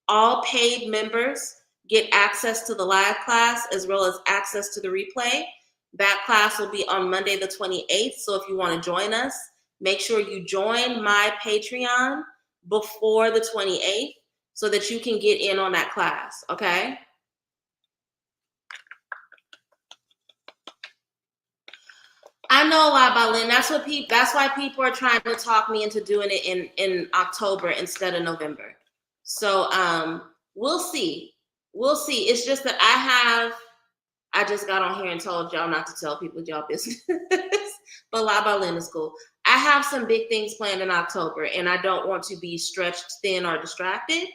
All paid members get access to the live class as well as access to the replay. That class will be on Monday the 28th. So if you want to join us, make sure you join my Patreon before the 28th so that you can get in on that class, okay? I know a lot about Lynn. That's why people are trying to talk me into doing it in October instead of November. So we'll see. We'll see. It's just that I just got on here and told y'all not to tell people y'all business. But La Balin is cool. I have some big things planned in October, and I don't want to be stretched thin or distracted.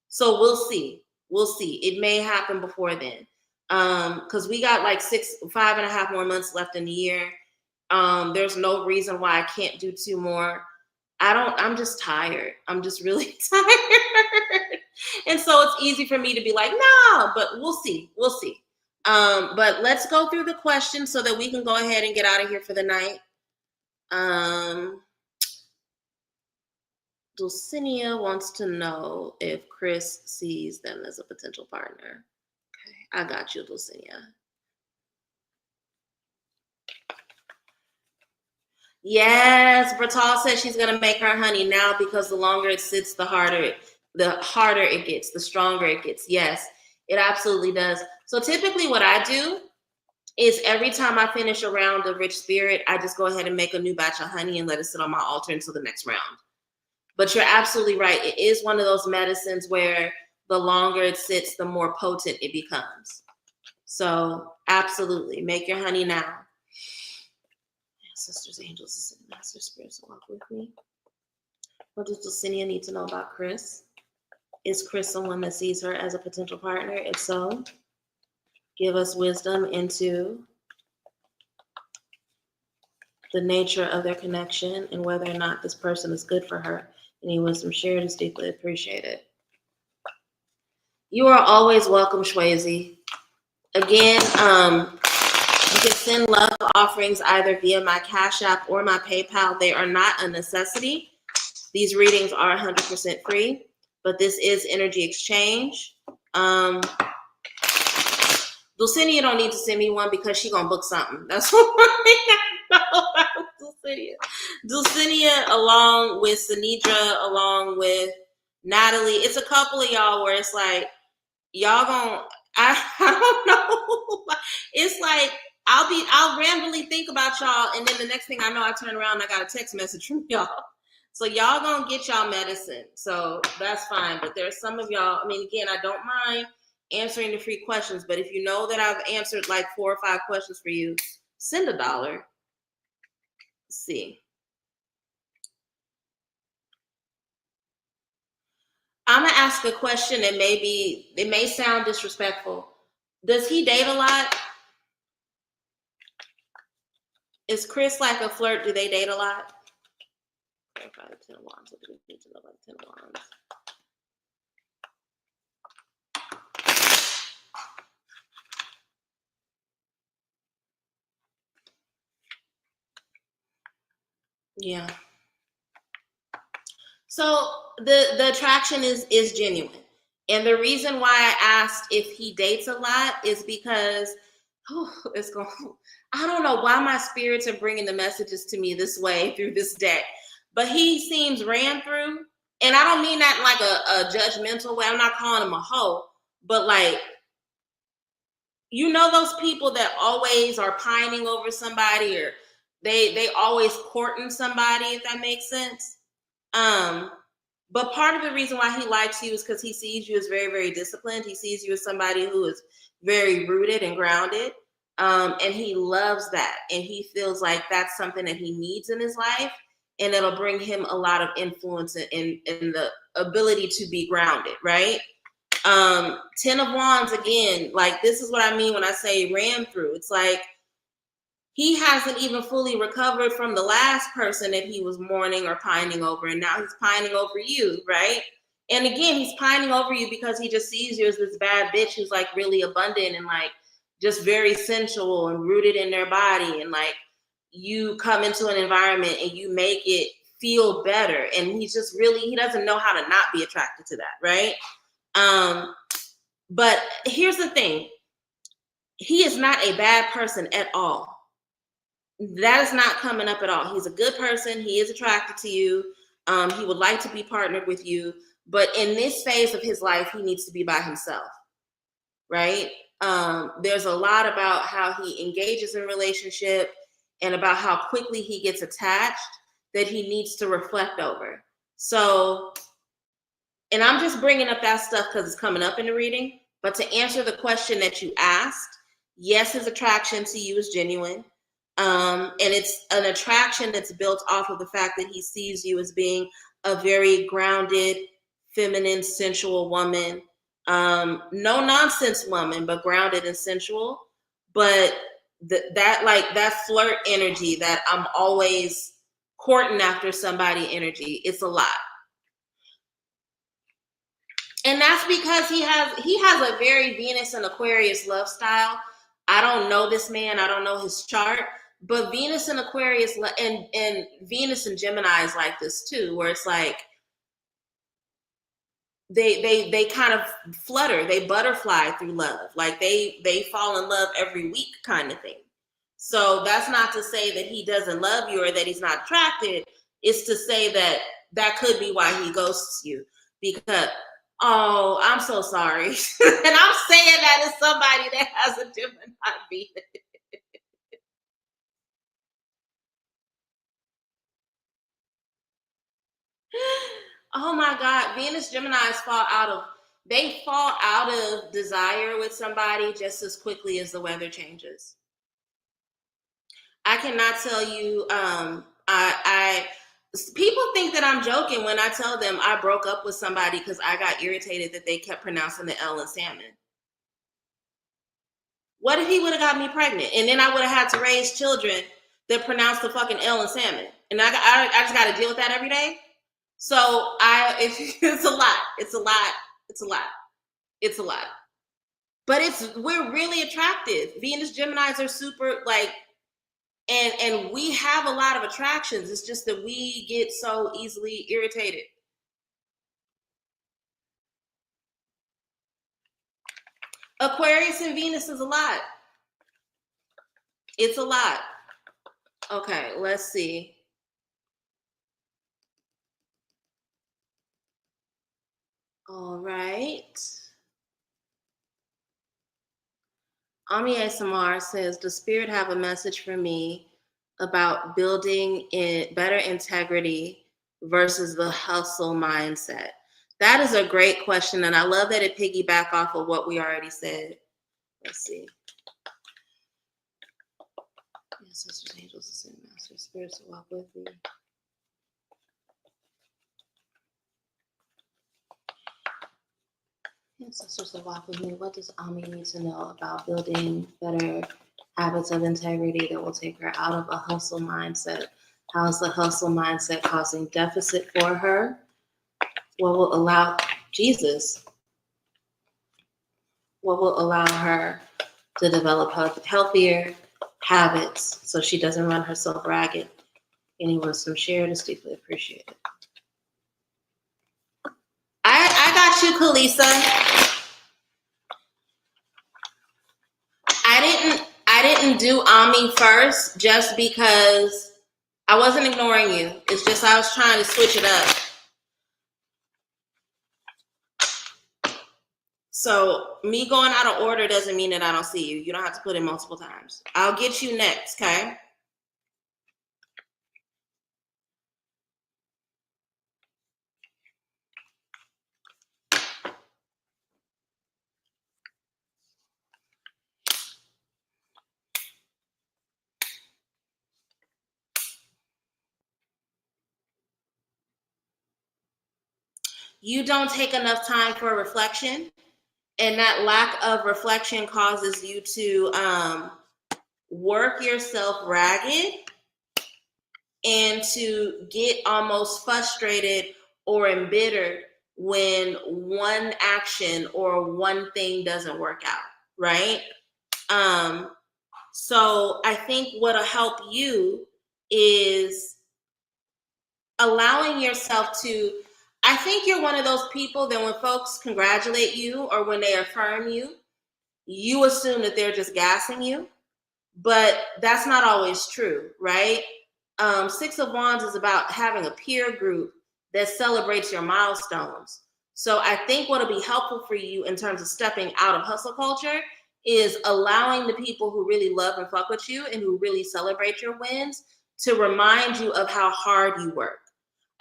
So we'll see. We'll see. It may happen before then. Because we got like 5.5 more months left in the year. There's no reason why I can't do 2 more. I'm just tired. I'm just really tired. And so it's easy for me to be like, no, but we'll see. We'll see. But let's go through the questions so that we can go ahead and get out of here for the night. Dulcinea wants to know if Chris sees them as a potential partner. Okay, I got you, Dulcinea. Yes, Bertal says she's gonna make her honey now because the longer it sits, the harder it gets, the stronger it gets. Yes, it absolutely does. So typically what I do is every time I finish a round of Rich Spirit, I just go ahead and make a new batch of honey and let it sit on my altar until the next round. But you're absolutely right. It is one of those medicines where the longer it sits, the more potent it becomes. So absolutely, make your honey now. Sisters, angels, and master spirits walk with me. What does Dulcinea need to know about Chris? Is Chris someone that sees her as a potential partner? If so, give us wisdom into the nature of their connection and whether or not this person is good for her. Any wisdom shared is deeply appreciated. You are always welcome, Shwazy. Again, you can send love offerings either via my Cash App or my PayPal. They are not a necessity. These readings are 100% free, but this is energy exchange. Dulcinea don't need to send me one because she's going to book something. That's what I know about Dulcinea. Dulcinea, along with Sanidra, along with Natalie, it's a couple of y'all where it's like, y'all going, I don't know. It's like, I'll randomly think about y'all, and then the next thing I know, I turn around and I got a text message from y'all. So y'all gonna get y'all medicine. So that's fine. But there's some of y'all, I mean, again, I don't mind answering the free questions, but if you know that I've answered like 4 or 5 questions for you, send $1. Let's see. I'm gonna ask a question that it may sound disrespectful. Does he date a lot? Is Chris like a flirt? Do they date a lot? Clarify the 10 of Wands. What do we need to know about the 10 of Wands? Yeah. So the attraction is genuine. And the reason why I asked if he dates a lot is because it's going I don't know why my spirits are bringing the messages to me this way through this deck. But he seems ran through, and I don't mean that in like a judgmental way. I'm not calling him a hoe, but like, you know, those people that always are pining over somebody, or they always courting somebody, if that makes sense. um but part of the reason why he likes you is because he sees you as very, very disciplined. He sees you as somebody who is very rooted and grounded. And he loves that. And he feels like that's something that he needs in his life. And it'll bring him a lot of influence in the ability to be grounded, right? 10 of Wands, again, like this is what I mean when I say ran through. It's like he hasn't even fully recovered from the last person that he was mourning or pining over, and now he's pining over you, right? And again, he's pining over you because he just sees you as this bad bitch who's like really abundant and like just very sensual and rooted in their body, and like you come into an environment and you make it feel better, and he's just really, he doesn't know how to not be attracted to that, right? But here's the thing, he is not a bad person at all. That is not coming up at all. He's a good person. He is attracted to you. He would like to be partnered with you. But in this phase of his life, he needs to be by himself, right? There's a lot about how he engages in relationship and about how quickly he gets attached that he needs to reflect over. So, and I'm just bringing up that stuff because it's coming up in the reading. But to answer the question that you asked, yes, his attraction to you is genuine. And it's an attraction that's built off of the fact that he sees you as being a very grounded, feminine, sensual woman. No nonsense woman, but grounded and sensual. But that like that flirt energy, that I'm always courting after somebody energy, it's a lot. And that's because he has a very Venus and Aquarius love style. I don't know this man. I don't know his chart. But Venus and Aquarius and Venus and Gemini is like this too, where it's like they kind of flutter, they butterfly through love. Like they fall in love every week kind of thing. So that's not to say that he doesn't love you or that he's not attracted. It's to say that that could be why he ghosts you. Because, oh, I'm so sorry. And I'm saying that as somebody that has a Gemini Venus. Oh my God, Venus Geminis fall out of desire with somebody just as quickly as the weather changes. I cannot tell you. I people think that I'm joking when I tell them I broke up with somebody because I got irritated that they kept pronouncing the L in salmon. What if he would have got me pregnant and then I would have had to raise children that pronounce the fucking L in salmon, and I just got to deal with that every day. So it's a lot. It's a lot. It's a lot. It's a lot. But we're really attractive. Venus Geminis are super like, and we have a lot of attractions. It's just that we get so easily irritated. Aquarius and Venus is a lot. It's a lot. Okay, let's see. All right. Ami ASMR says, does Spirit have a message for me about building in better integrity versus the hustle mindset? That is a great question, and I love that it piggyback off of what we already said. Let's see. Ancestors, angels, ascended masters, spirits to walk with me. Ancestors that walk with me. What does Ami need to know about building better habits of integrity that will take her out of a hustle mindset? How is the hustle mindset causing deficit for her? What will allow Jesus? What will allow her to develop healthier habits so she doesn't run herself ragged? Anyone some shared is deeply appreciated. I got you, Kalisa. I didn't do Ami first just because I wasn't ignoring you. It's just I was trying to switch it up. So me going out of order doesn't mean that I don't see you. You don't have to put it multiple times. I'll get you next, okay? You don't take enough time for reflection, and that lack of reflection causes you to work yourself ragged and to get almost frustrated or embittered when one action or one thing doesn't work out, right? So I think what'll help you is allowing yourself to, I think you're one of those people that when folks congratulate you or when they affirm you, you assume that they're just gassing you, but that's not always true, right? Six of Wands is about having a peer group that celebrates your milestones. So I think what'll be helpful for you in terms of stepping out of hustle culture is allowing the people who really love and fuck with you and who really celebrate your wins to remind you of how hard you work.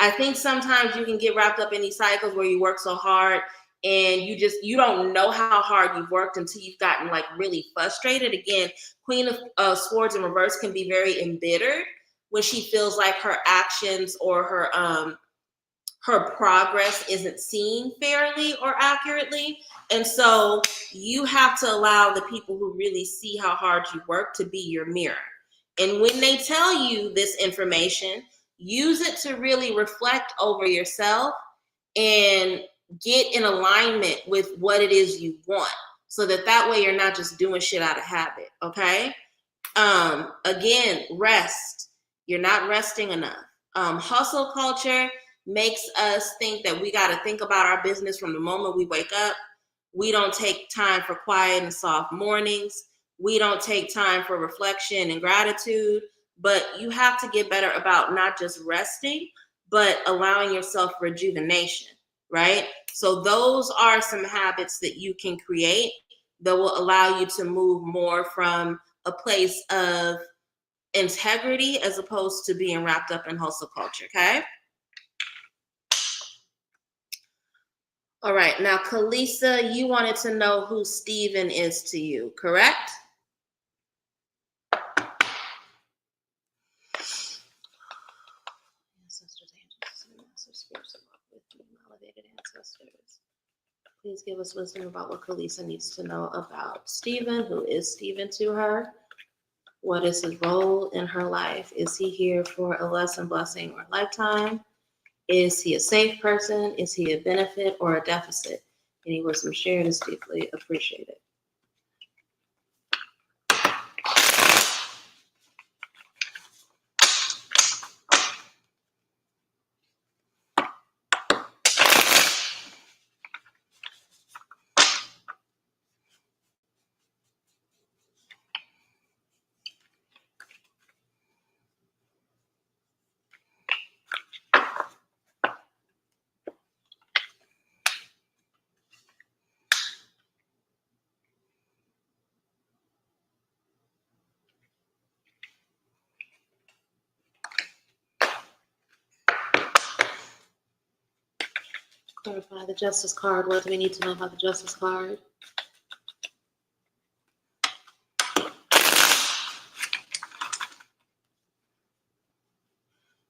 I think sometimes you can get wrapped up in these cycles where you work so hard and you don't know how hard you've worked until you've gotten like really frustrated. Again, Queen of Swords in reverse can be very embittered when she feels like her actions or her progress isn't seen fairly or accurately. And so you have to allow the people who really see how hard you work to be your mirror. And when they tell you this information, use it to really reflect over yourself and get in alignment with what it is you want, so that way you're not just doing shit out of habit, okay? Again, rest. You're not resting enough. Hustle culture makes us think that we got to think about our business from the moment we wake up. We don't take time for quiet and soft mornings. We don't take time for reflection and gratitude. But you have to get better about not just resting, but allowing yourself rejuvenation, right? So those are some habits that you can create that will allow you to move more from a place of integrity as opposed to being wrapped up in hustle culture, okay? All right, now Kalisa, you wanted to know who Steven is to you, correct? Ancestors, angels, and master spirits that walk with me, elevated ancestors. Please give us wisdom about what Kalisa needs to know about Steven. Who is Steven to her? What is his role in her life? Is he here for a lesson, blessing, or lifetime? Is he a safe person? Is he a benefit or a deficit? Any wisdom shared is deeply appreciated. Clarify the Justice card. What do we need to know about the Justice card?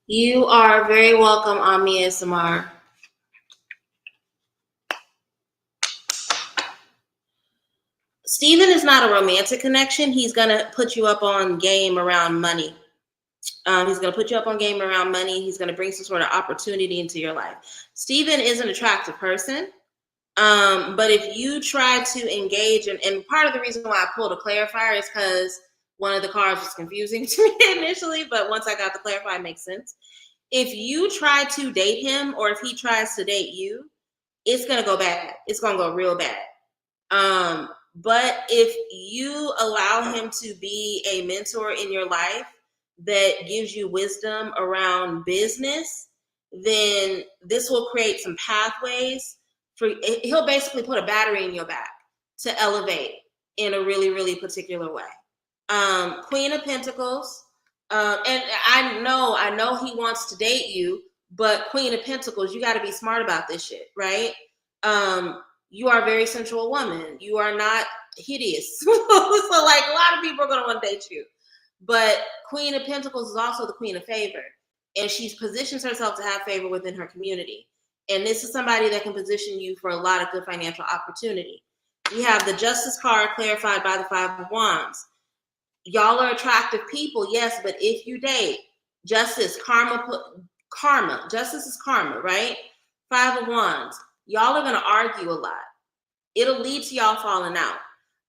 You are very welcome, Ami ASMR. Steven is not a romantic connection. He's going to put you up on game around money. He's going to put you up on game around money. He's going to bring some sort of opportunity into your life. Steven is an attractive person. But if you try to engage, and part of the reason why I pulled a clarifier is because one of the cards was confusing to me initially, but once I got to clarify, it makes sense. If you try to date him or if he tries to date you, it's going to go bad. It's going to go real bad. But if you allow him to be a mentor in your life that gives you wisdom around business, then this will create some pathways for, he'll basically put a battery in your back to elevate in a really, really particular way. Queen of Pentacles. And I know he wants to date you, but Queen of Pentacles, you got to be smart about this shit, right? You are a very sensual woman. You are not hideous. So like a lot of people are going to want to date you. But Queen of Pentacles is also the Queen of Favor. And she positions herself to have favor within her community. And this is somebody that can position you for a lot of good financial opportunity. We have the Justice card clarified by the Five of Wands. Y'all are attractive people, yes, but if you date, justice, karma, justice is karma, right? Five of Wands, y'all are going to argue a lot. It'll lead to y'all falling out.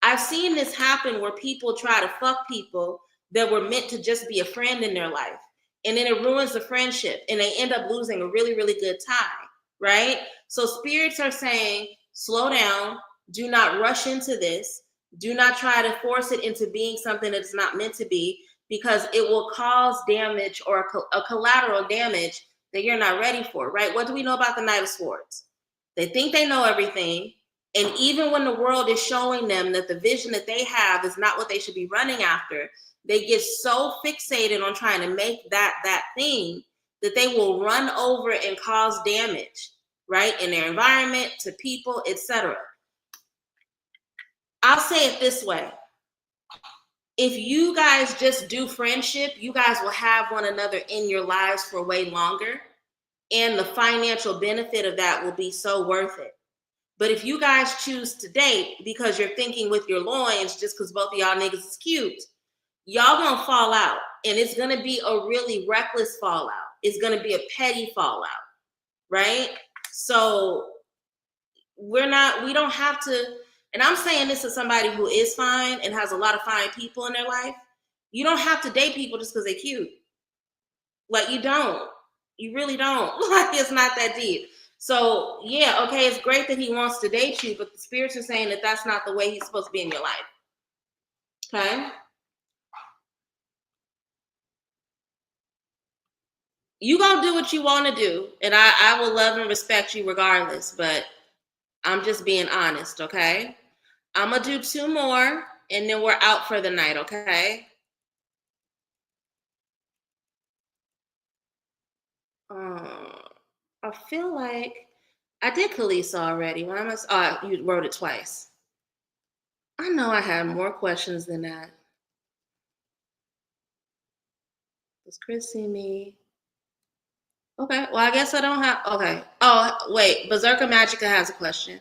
I've seen this happen where people try to fuck people that were meant to just be a friend in their life. And then it ruins the friendship and they end up losing a really, really good time, right? So spirits are saying, slow down, do not rush into this. Do not try to force it into being something that's not meant to be, because it will cause damage or a collateral damage that you're not ready for, right? What do we know about the Knight of Swords? They think they know everything. And even when the world is showing them that the vision that they have is not what they should be running after, they get so fixated on trying to make that thing that they will run over and cause damage, right? In their environment, to people, etc. I'll say it this way. If you guys just do friendship, you guys will have one another in your lives for way longer. And the financial benefit of that will be so worth it. But if you guys choose to date because you're thinking with your loins, just because both of y'all niggas is cute, y'all gonna fall out. And it's gonna be a really reckless fallout. It's gonna be a petty fallout, right? So we don't have to, and I'm saying this as somebody who is fine and has a lot of fine people in their life. You don't have to date people just because they're cute. Like, you don't. You really don't. Like, it's not that deep. So, yeah, okay, it's great that he wants to date you, but the spirits are saying that that's not the way he's supposed to be in your life. Okay? You gonna do what you want to do, and I will love and respect you regardless, but I'm just being honest, okay? I'm gonna do 2 more, and then we're out for the night, okay? I feel like I did Khaleesa already. When you wrote it twice. I know I had more questions than that. Does Chris see me? Okay, well, I guess I don't have, okay. Oh, wait, Berserker Magica has a question.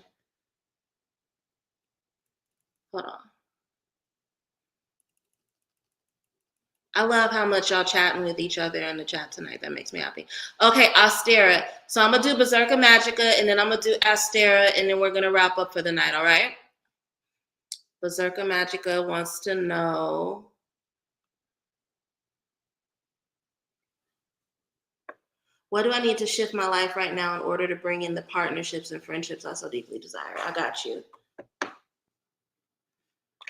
Hold on. I love how much y'all chatting with each other in the chat tonight. That makes me happy. Okay, Astera. So I'm going to do Berserker Magica, and then I'm going to do Astera, and then we're going to wrap up for the night, all right? Berserker Magica wants to know, what do I need to shift my life right now in order to bring in the partnerships and friendships I so deeply desire? I got you.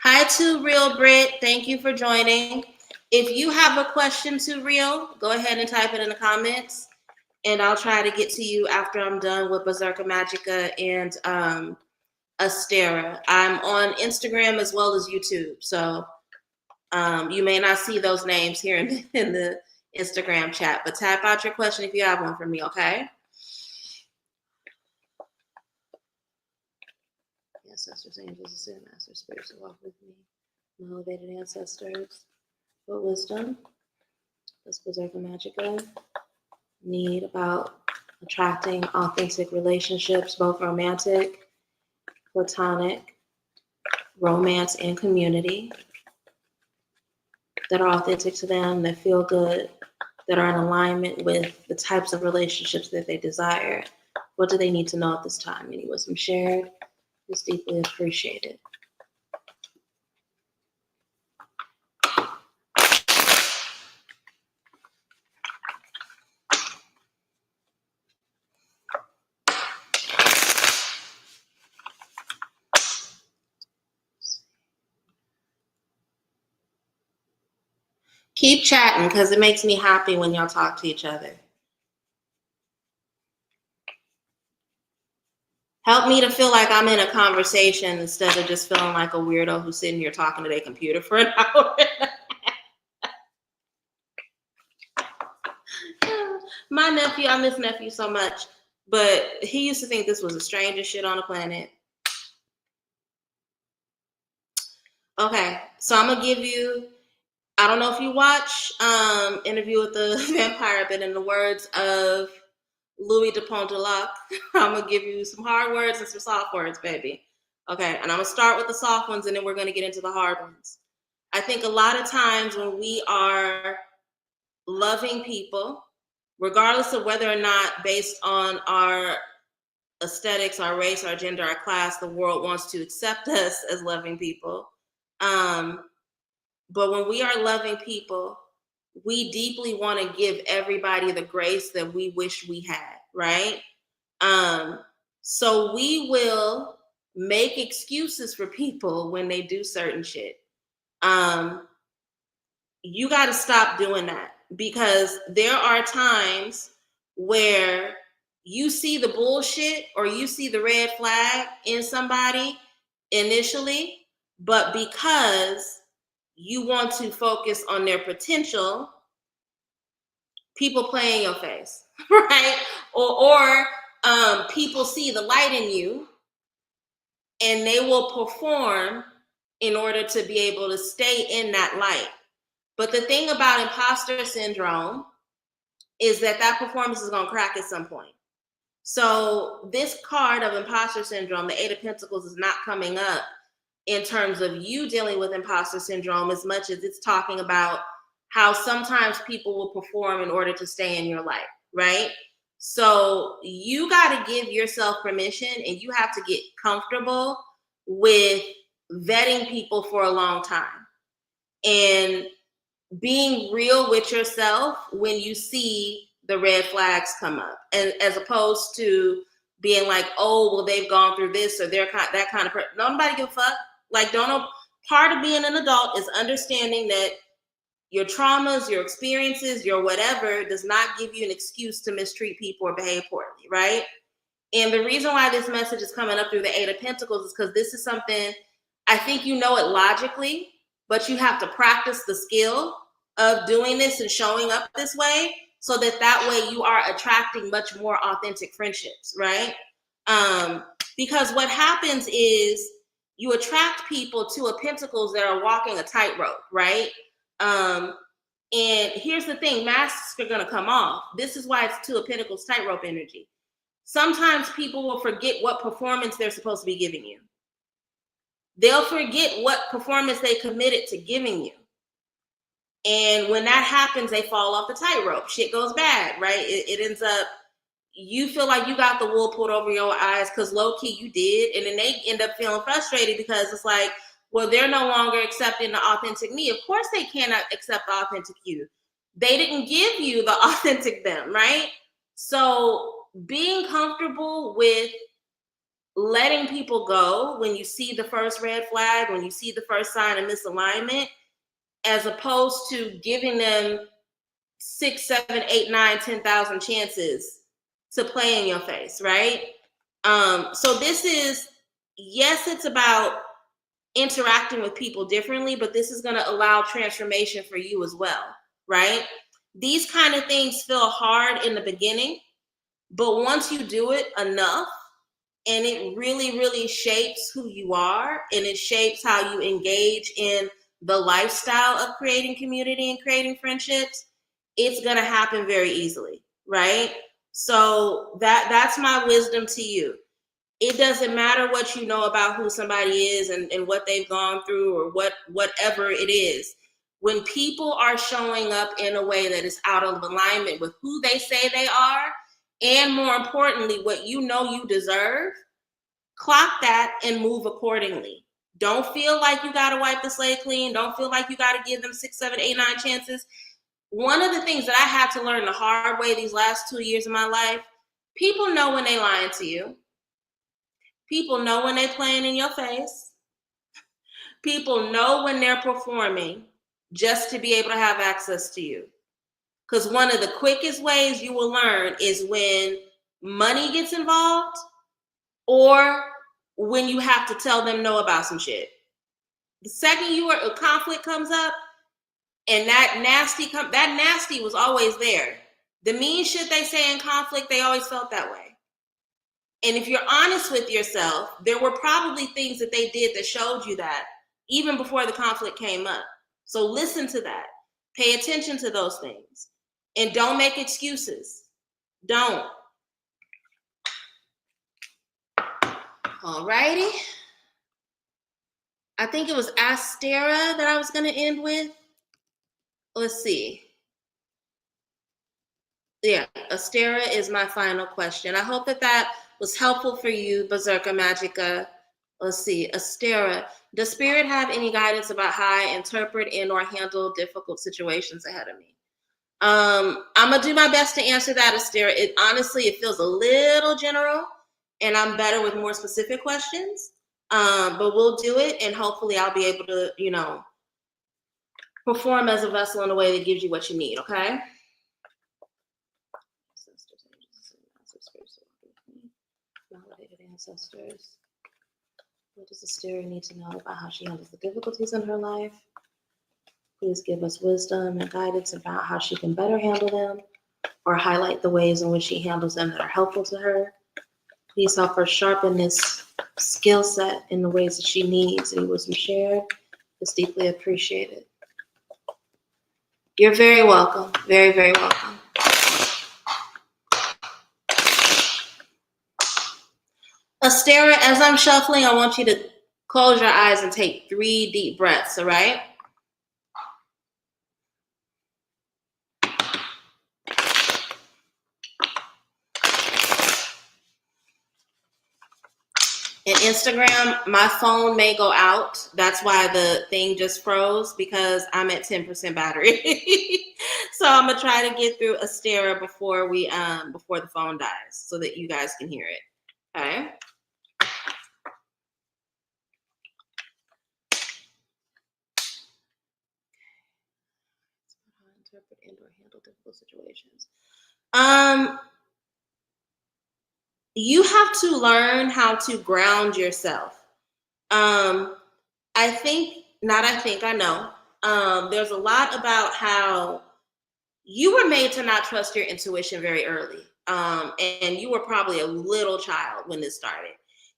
Hi to Real Brit. Thank you for joining. If you have a question to Real, go ahead and type it in the comments, and I'll try to get to you after I'm done with Berserker Magica and Astera. I'm on Instagram as well as YouTube, so you may not see those names here in the Instagram chat, but type out your question if you have one for me, okay? Ancestors, angels, ascended masters, spirits that walk with me, my elevated ancestors. What wisdom does Berserker Magica need about attracting authentic relationships, both romantic, platonic, romance, and community, that are authentic to them, that feel good, that are in alignment with the types of relationships that they desire? What do they need to know at this time? Any wisdom shared is deeply appreciated. Keep chatting because it makes me happy when y'all talk to each other. Help me to feel like I'm in a conversation instead of just feeling like a weirdo who's sitting here talking to their computer for an hour. My nephew, I miss nephew so much, but he used to think this was the strangest shit on the planet. Okay, so I'm gonna give you, I don't know if you watch Interview with the Vampire, but in the words of Louis de Pontelac, I'm gonna give you some hard words and some soft words, baby. Okay, and I'm gonna start with the soft ones and then we're gonna get into the hard ones. I think a lot of times when we are loving people, regardless of whether or not based on our aesthetics, our race, our gender, our class, the world wants to accept us as loving people. But when we are loving people, we deeply want to give everybody the grace that we wish we had, right? So we will make excuses for people when they do certain shit. You got to stop doing that because there are times where you see the bullshit or you see the red flag in somebody initially, but because you want to focus on their potential, people play in your face, right? Or people see the light in you and they will perform in order to be able to stay in that light. But the thing about imposter syndrome is that that performance is going to crack at some point. So this card of imposter syndrome, the Eight of Pentacles, is not coming up in terms of you dealing with imposter syndrome as much as it's talking about how sometimes people will perform in order to stay in your life, right? So you got to give yourself permission and you have to get comfortable with vetting people for a long time and being real with yourself when you see the red flags come up, and as opposed to being like, oh, well, they've gone through this or they're that kind of person. Nobody give a fuck. Like, don't know. Part of being an adult is understanding that your traumas, your experiences, your whatever does not give you an excuse to mistreat people or behave poorly, right? And the reason why this message is coming up through the Eight of Pentacles is because this is something, I think you know it logically, but you have to practice the skill of doing this and showing up this way so that way you are attracting much more authentic friendships, right? Because what happens is you attract people to a Pentacles that are walking a tightrope, right? And here's the thing, masks are going to come off. This is why it's Two of Pentacles tightrope energy. Sometimes people will forget what performance they're supposed to be giving you. They'll forget what performance they committed to giving you. And when that happens, they fall off the tightrope. Shit goes bad, right? It ends up, you feel like you got the wool pulled over your eyes because low-key you did. And then they end up feeling frustrated because it's like, well, they're no longer accepting the authentic me. Of course they cannot accept the authentic you. They didn't give you the authentic them, right? So being comfortable with letting people go when you see the first red flag, when you see the first sign of misalignment, as opposed to giving them 6, 7, 8, 9, 10,000 chances to play in your face, right? So this is, yes, it's about interacting with people differently, but this is going to allow transformation for you as well, right? These kind of things feel hard in the beginning, but once you do it enough, and it really, really shapes who you are, and it shapes how you engage in the lifestyle of creating community and creating friendships, it's going to happen very easily, right? So that's my wisdom to you. It doesn't matter what you know about who somebody is and what they've gone through or whatever it is. When people are showing up in a way that is out of alignment with who they say they are, and more importantly, what you know you deserve, clock that and move accordingly. Don't feel like you got to wipe the slate clean. Don't feel like you got to give them 6, 7, 8, 9 chances. One of the things that I had to learn the hard way these last 2 years of my life, people know when they lying to you. People know when they playing in your face. People know when they're performing. just to be able to have access to you. Because one of the quickest ways you will learn is when money gets involved or when you have to tell them no about some shit. The second a conflict comes up and that nasty was always there. The mean shit they say in conflict, they always felt that way. And if you're honest with yourself, there were probably things that they did that showed you that even before the conflict came up. So listen to that. Pay attention to those things. And don't make excuses. Don't. Alrighty. I think it was Astera that I was going to end with. Let's see. Yeah, Astera is my final question. I hope that was helpful for you, Berserker Magica. Let's see. Astera, does Spirit have any guidance about how I interpret and or handle difficult situations ahead of me? I'm gonna do my best to answer that, Astera. It feels a little general, and I'm better with more specific questions. But we'll do it, and hopefully I'll be able to, perform as a vessel in a way that gives you what you need, okay? Validated ancestors. What does Astera need to know about how she handles the difficulties in her life? Please give us wisdom and guidance about how she can better handle them or highlight the ways in which she handles them that are helpful to her. Please help her sharpen this skill set in the ways that she needs. Any wisdom shared is deeply appreciated. You're very welcome. Very, very welcome. Astera, as I'm shuffling, I want you to close your eyes and take 3 deep breaths, all right? And Instagram, my phone may go out. That's why the thing just froze, because I'm at 10% battery. So I'm gonna try to get through Astera before the phone dies, so that you guys can hear it. Okay. Interpret and or handle difficult situations. You have to learn how to ground yourself. I know. There's a lot about how you were made to not trust your intuition very early. And you were probably a little child when this started.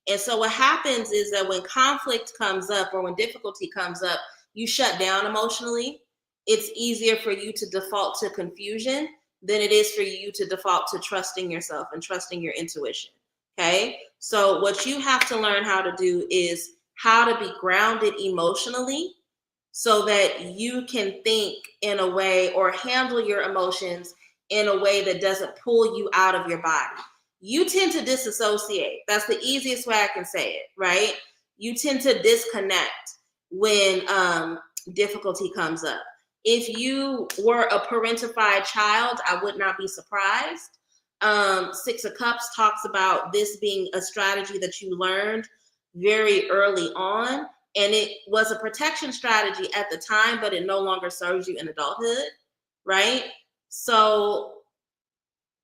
And so what happens is that when conflict comes up or when difficulty comes up, you shut down emotionally. It's easier for you to default to confusion than it is for you to default to trusting yourself and trusting your intuition. Okay. So what you have to learn how to do is how to be grounded emotionally so that you can think in a way or handle your emotions in a way that doesn't pull you out of your body. You tend to disassociate. That's the easiest way I can say it, right? You tend to disconnect when difficulty comes up. If you were a parentified child, I would not be surprised. 6 of Cups talks about this being a strategy that you learned very early on. And it was a protection strategy at the time, but it no longer serves you in adulthood, right? So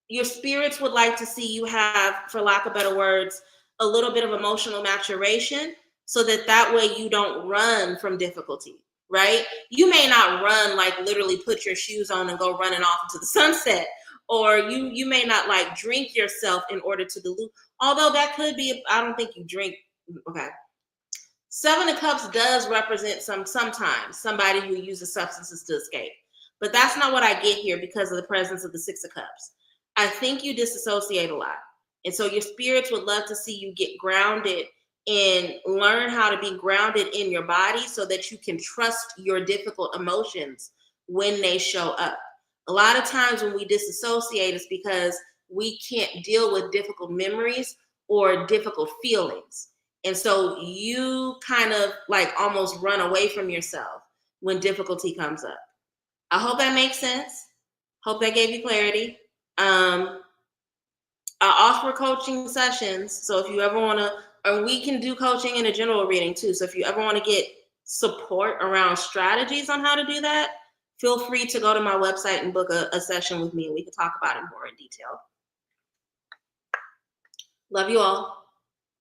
your spirits would like to see you have, for lack of better words, a little bit of emotional maturation so that way you don't run from difficulty, right? You may not run, like literally put your shoes on and go running off into the sunset, or you may not like drink yourself in order to dilute, although that could be, I don't think you drink, okay. 7 of Cups does represent sometimes somebody who uses substances to escape. But that's not what I get here because of the presence of the 6 of Cups. I think you disassociate a lot. And so your spirits would love to see you get grounded and learn how to be grounded in your body so that you can trust your difficult emotions when they show up. A lot of times when we disassociate, it's because we can't deal with difficult memories or difficult feelings. And so you kind of like almost run away from yourself when difficulty comes up. I hope that makes sense. Hope that gave you clarity. I offer coaching sessions. So if you ever want to, or we can do coaching in a general reading too. So if you ever want to get support around strategies on how to do that, feel free to go to my website and book a session with me and we can talk about it more in detail. Love you all.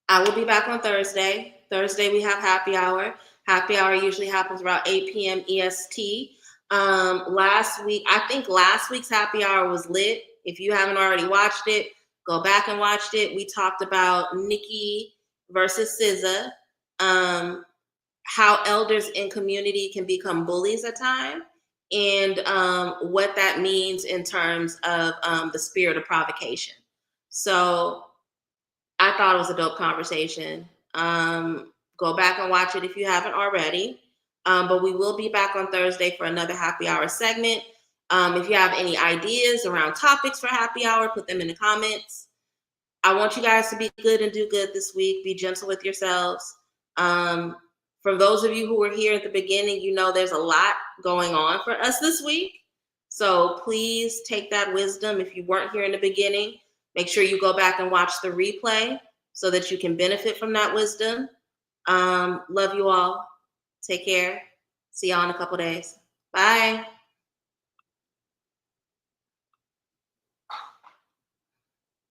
I will be back on Thursday. Thursday, we have happy hour. Happy hour usually happens around 8 p.m. EST. Last week, I think last week's happy hour was lit. If you haven't already watched it, go back and watch it. We talked about Nikki versus SZA, how elders in community can become bullies at times, and what that means in terms of the spirit of provocation. So I thought it was a dope conversation. Go back and watch it if you haven't already. But we will be back on Thursday for another happy hour segment. If you have any ideas around topics for happy hour, put them in the comments. I want you guys to be good and do good this week. Be gentle with yourselves. For those of you who were here at the beginning, you know there's a lot going on for us this week. So please take that wisdom. If you weren't here in the beginning, make sure you go back and watch the replay so that you can benefit from that wisdom. Love you all. Take care. See y'all in a couple days. Bye.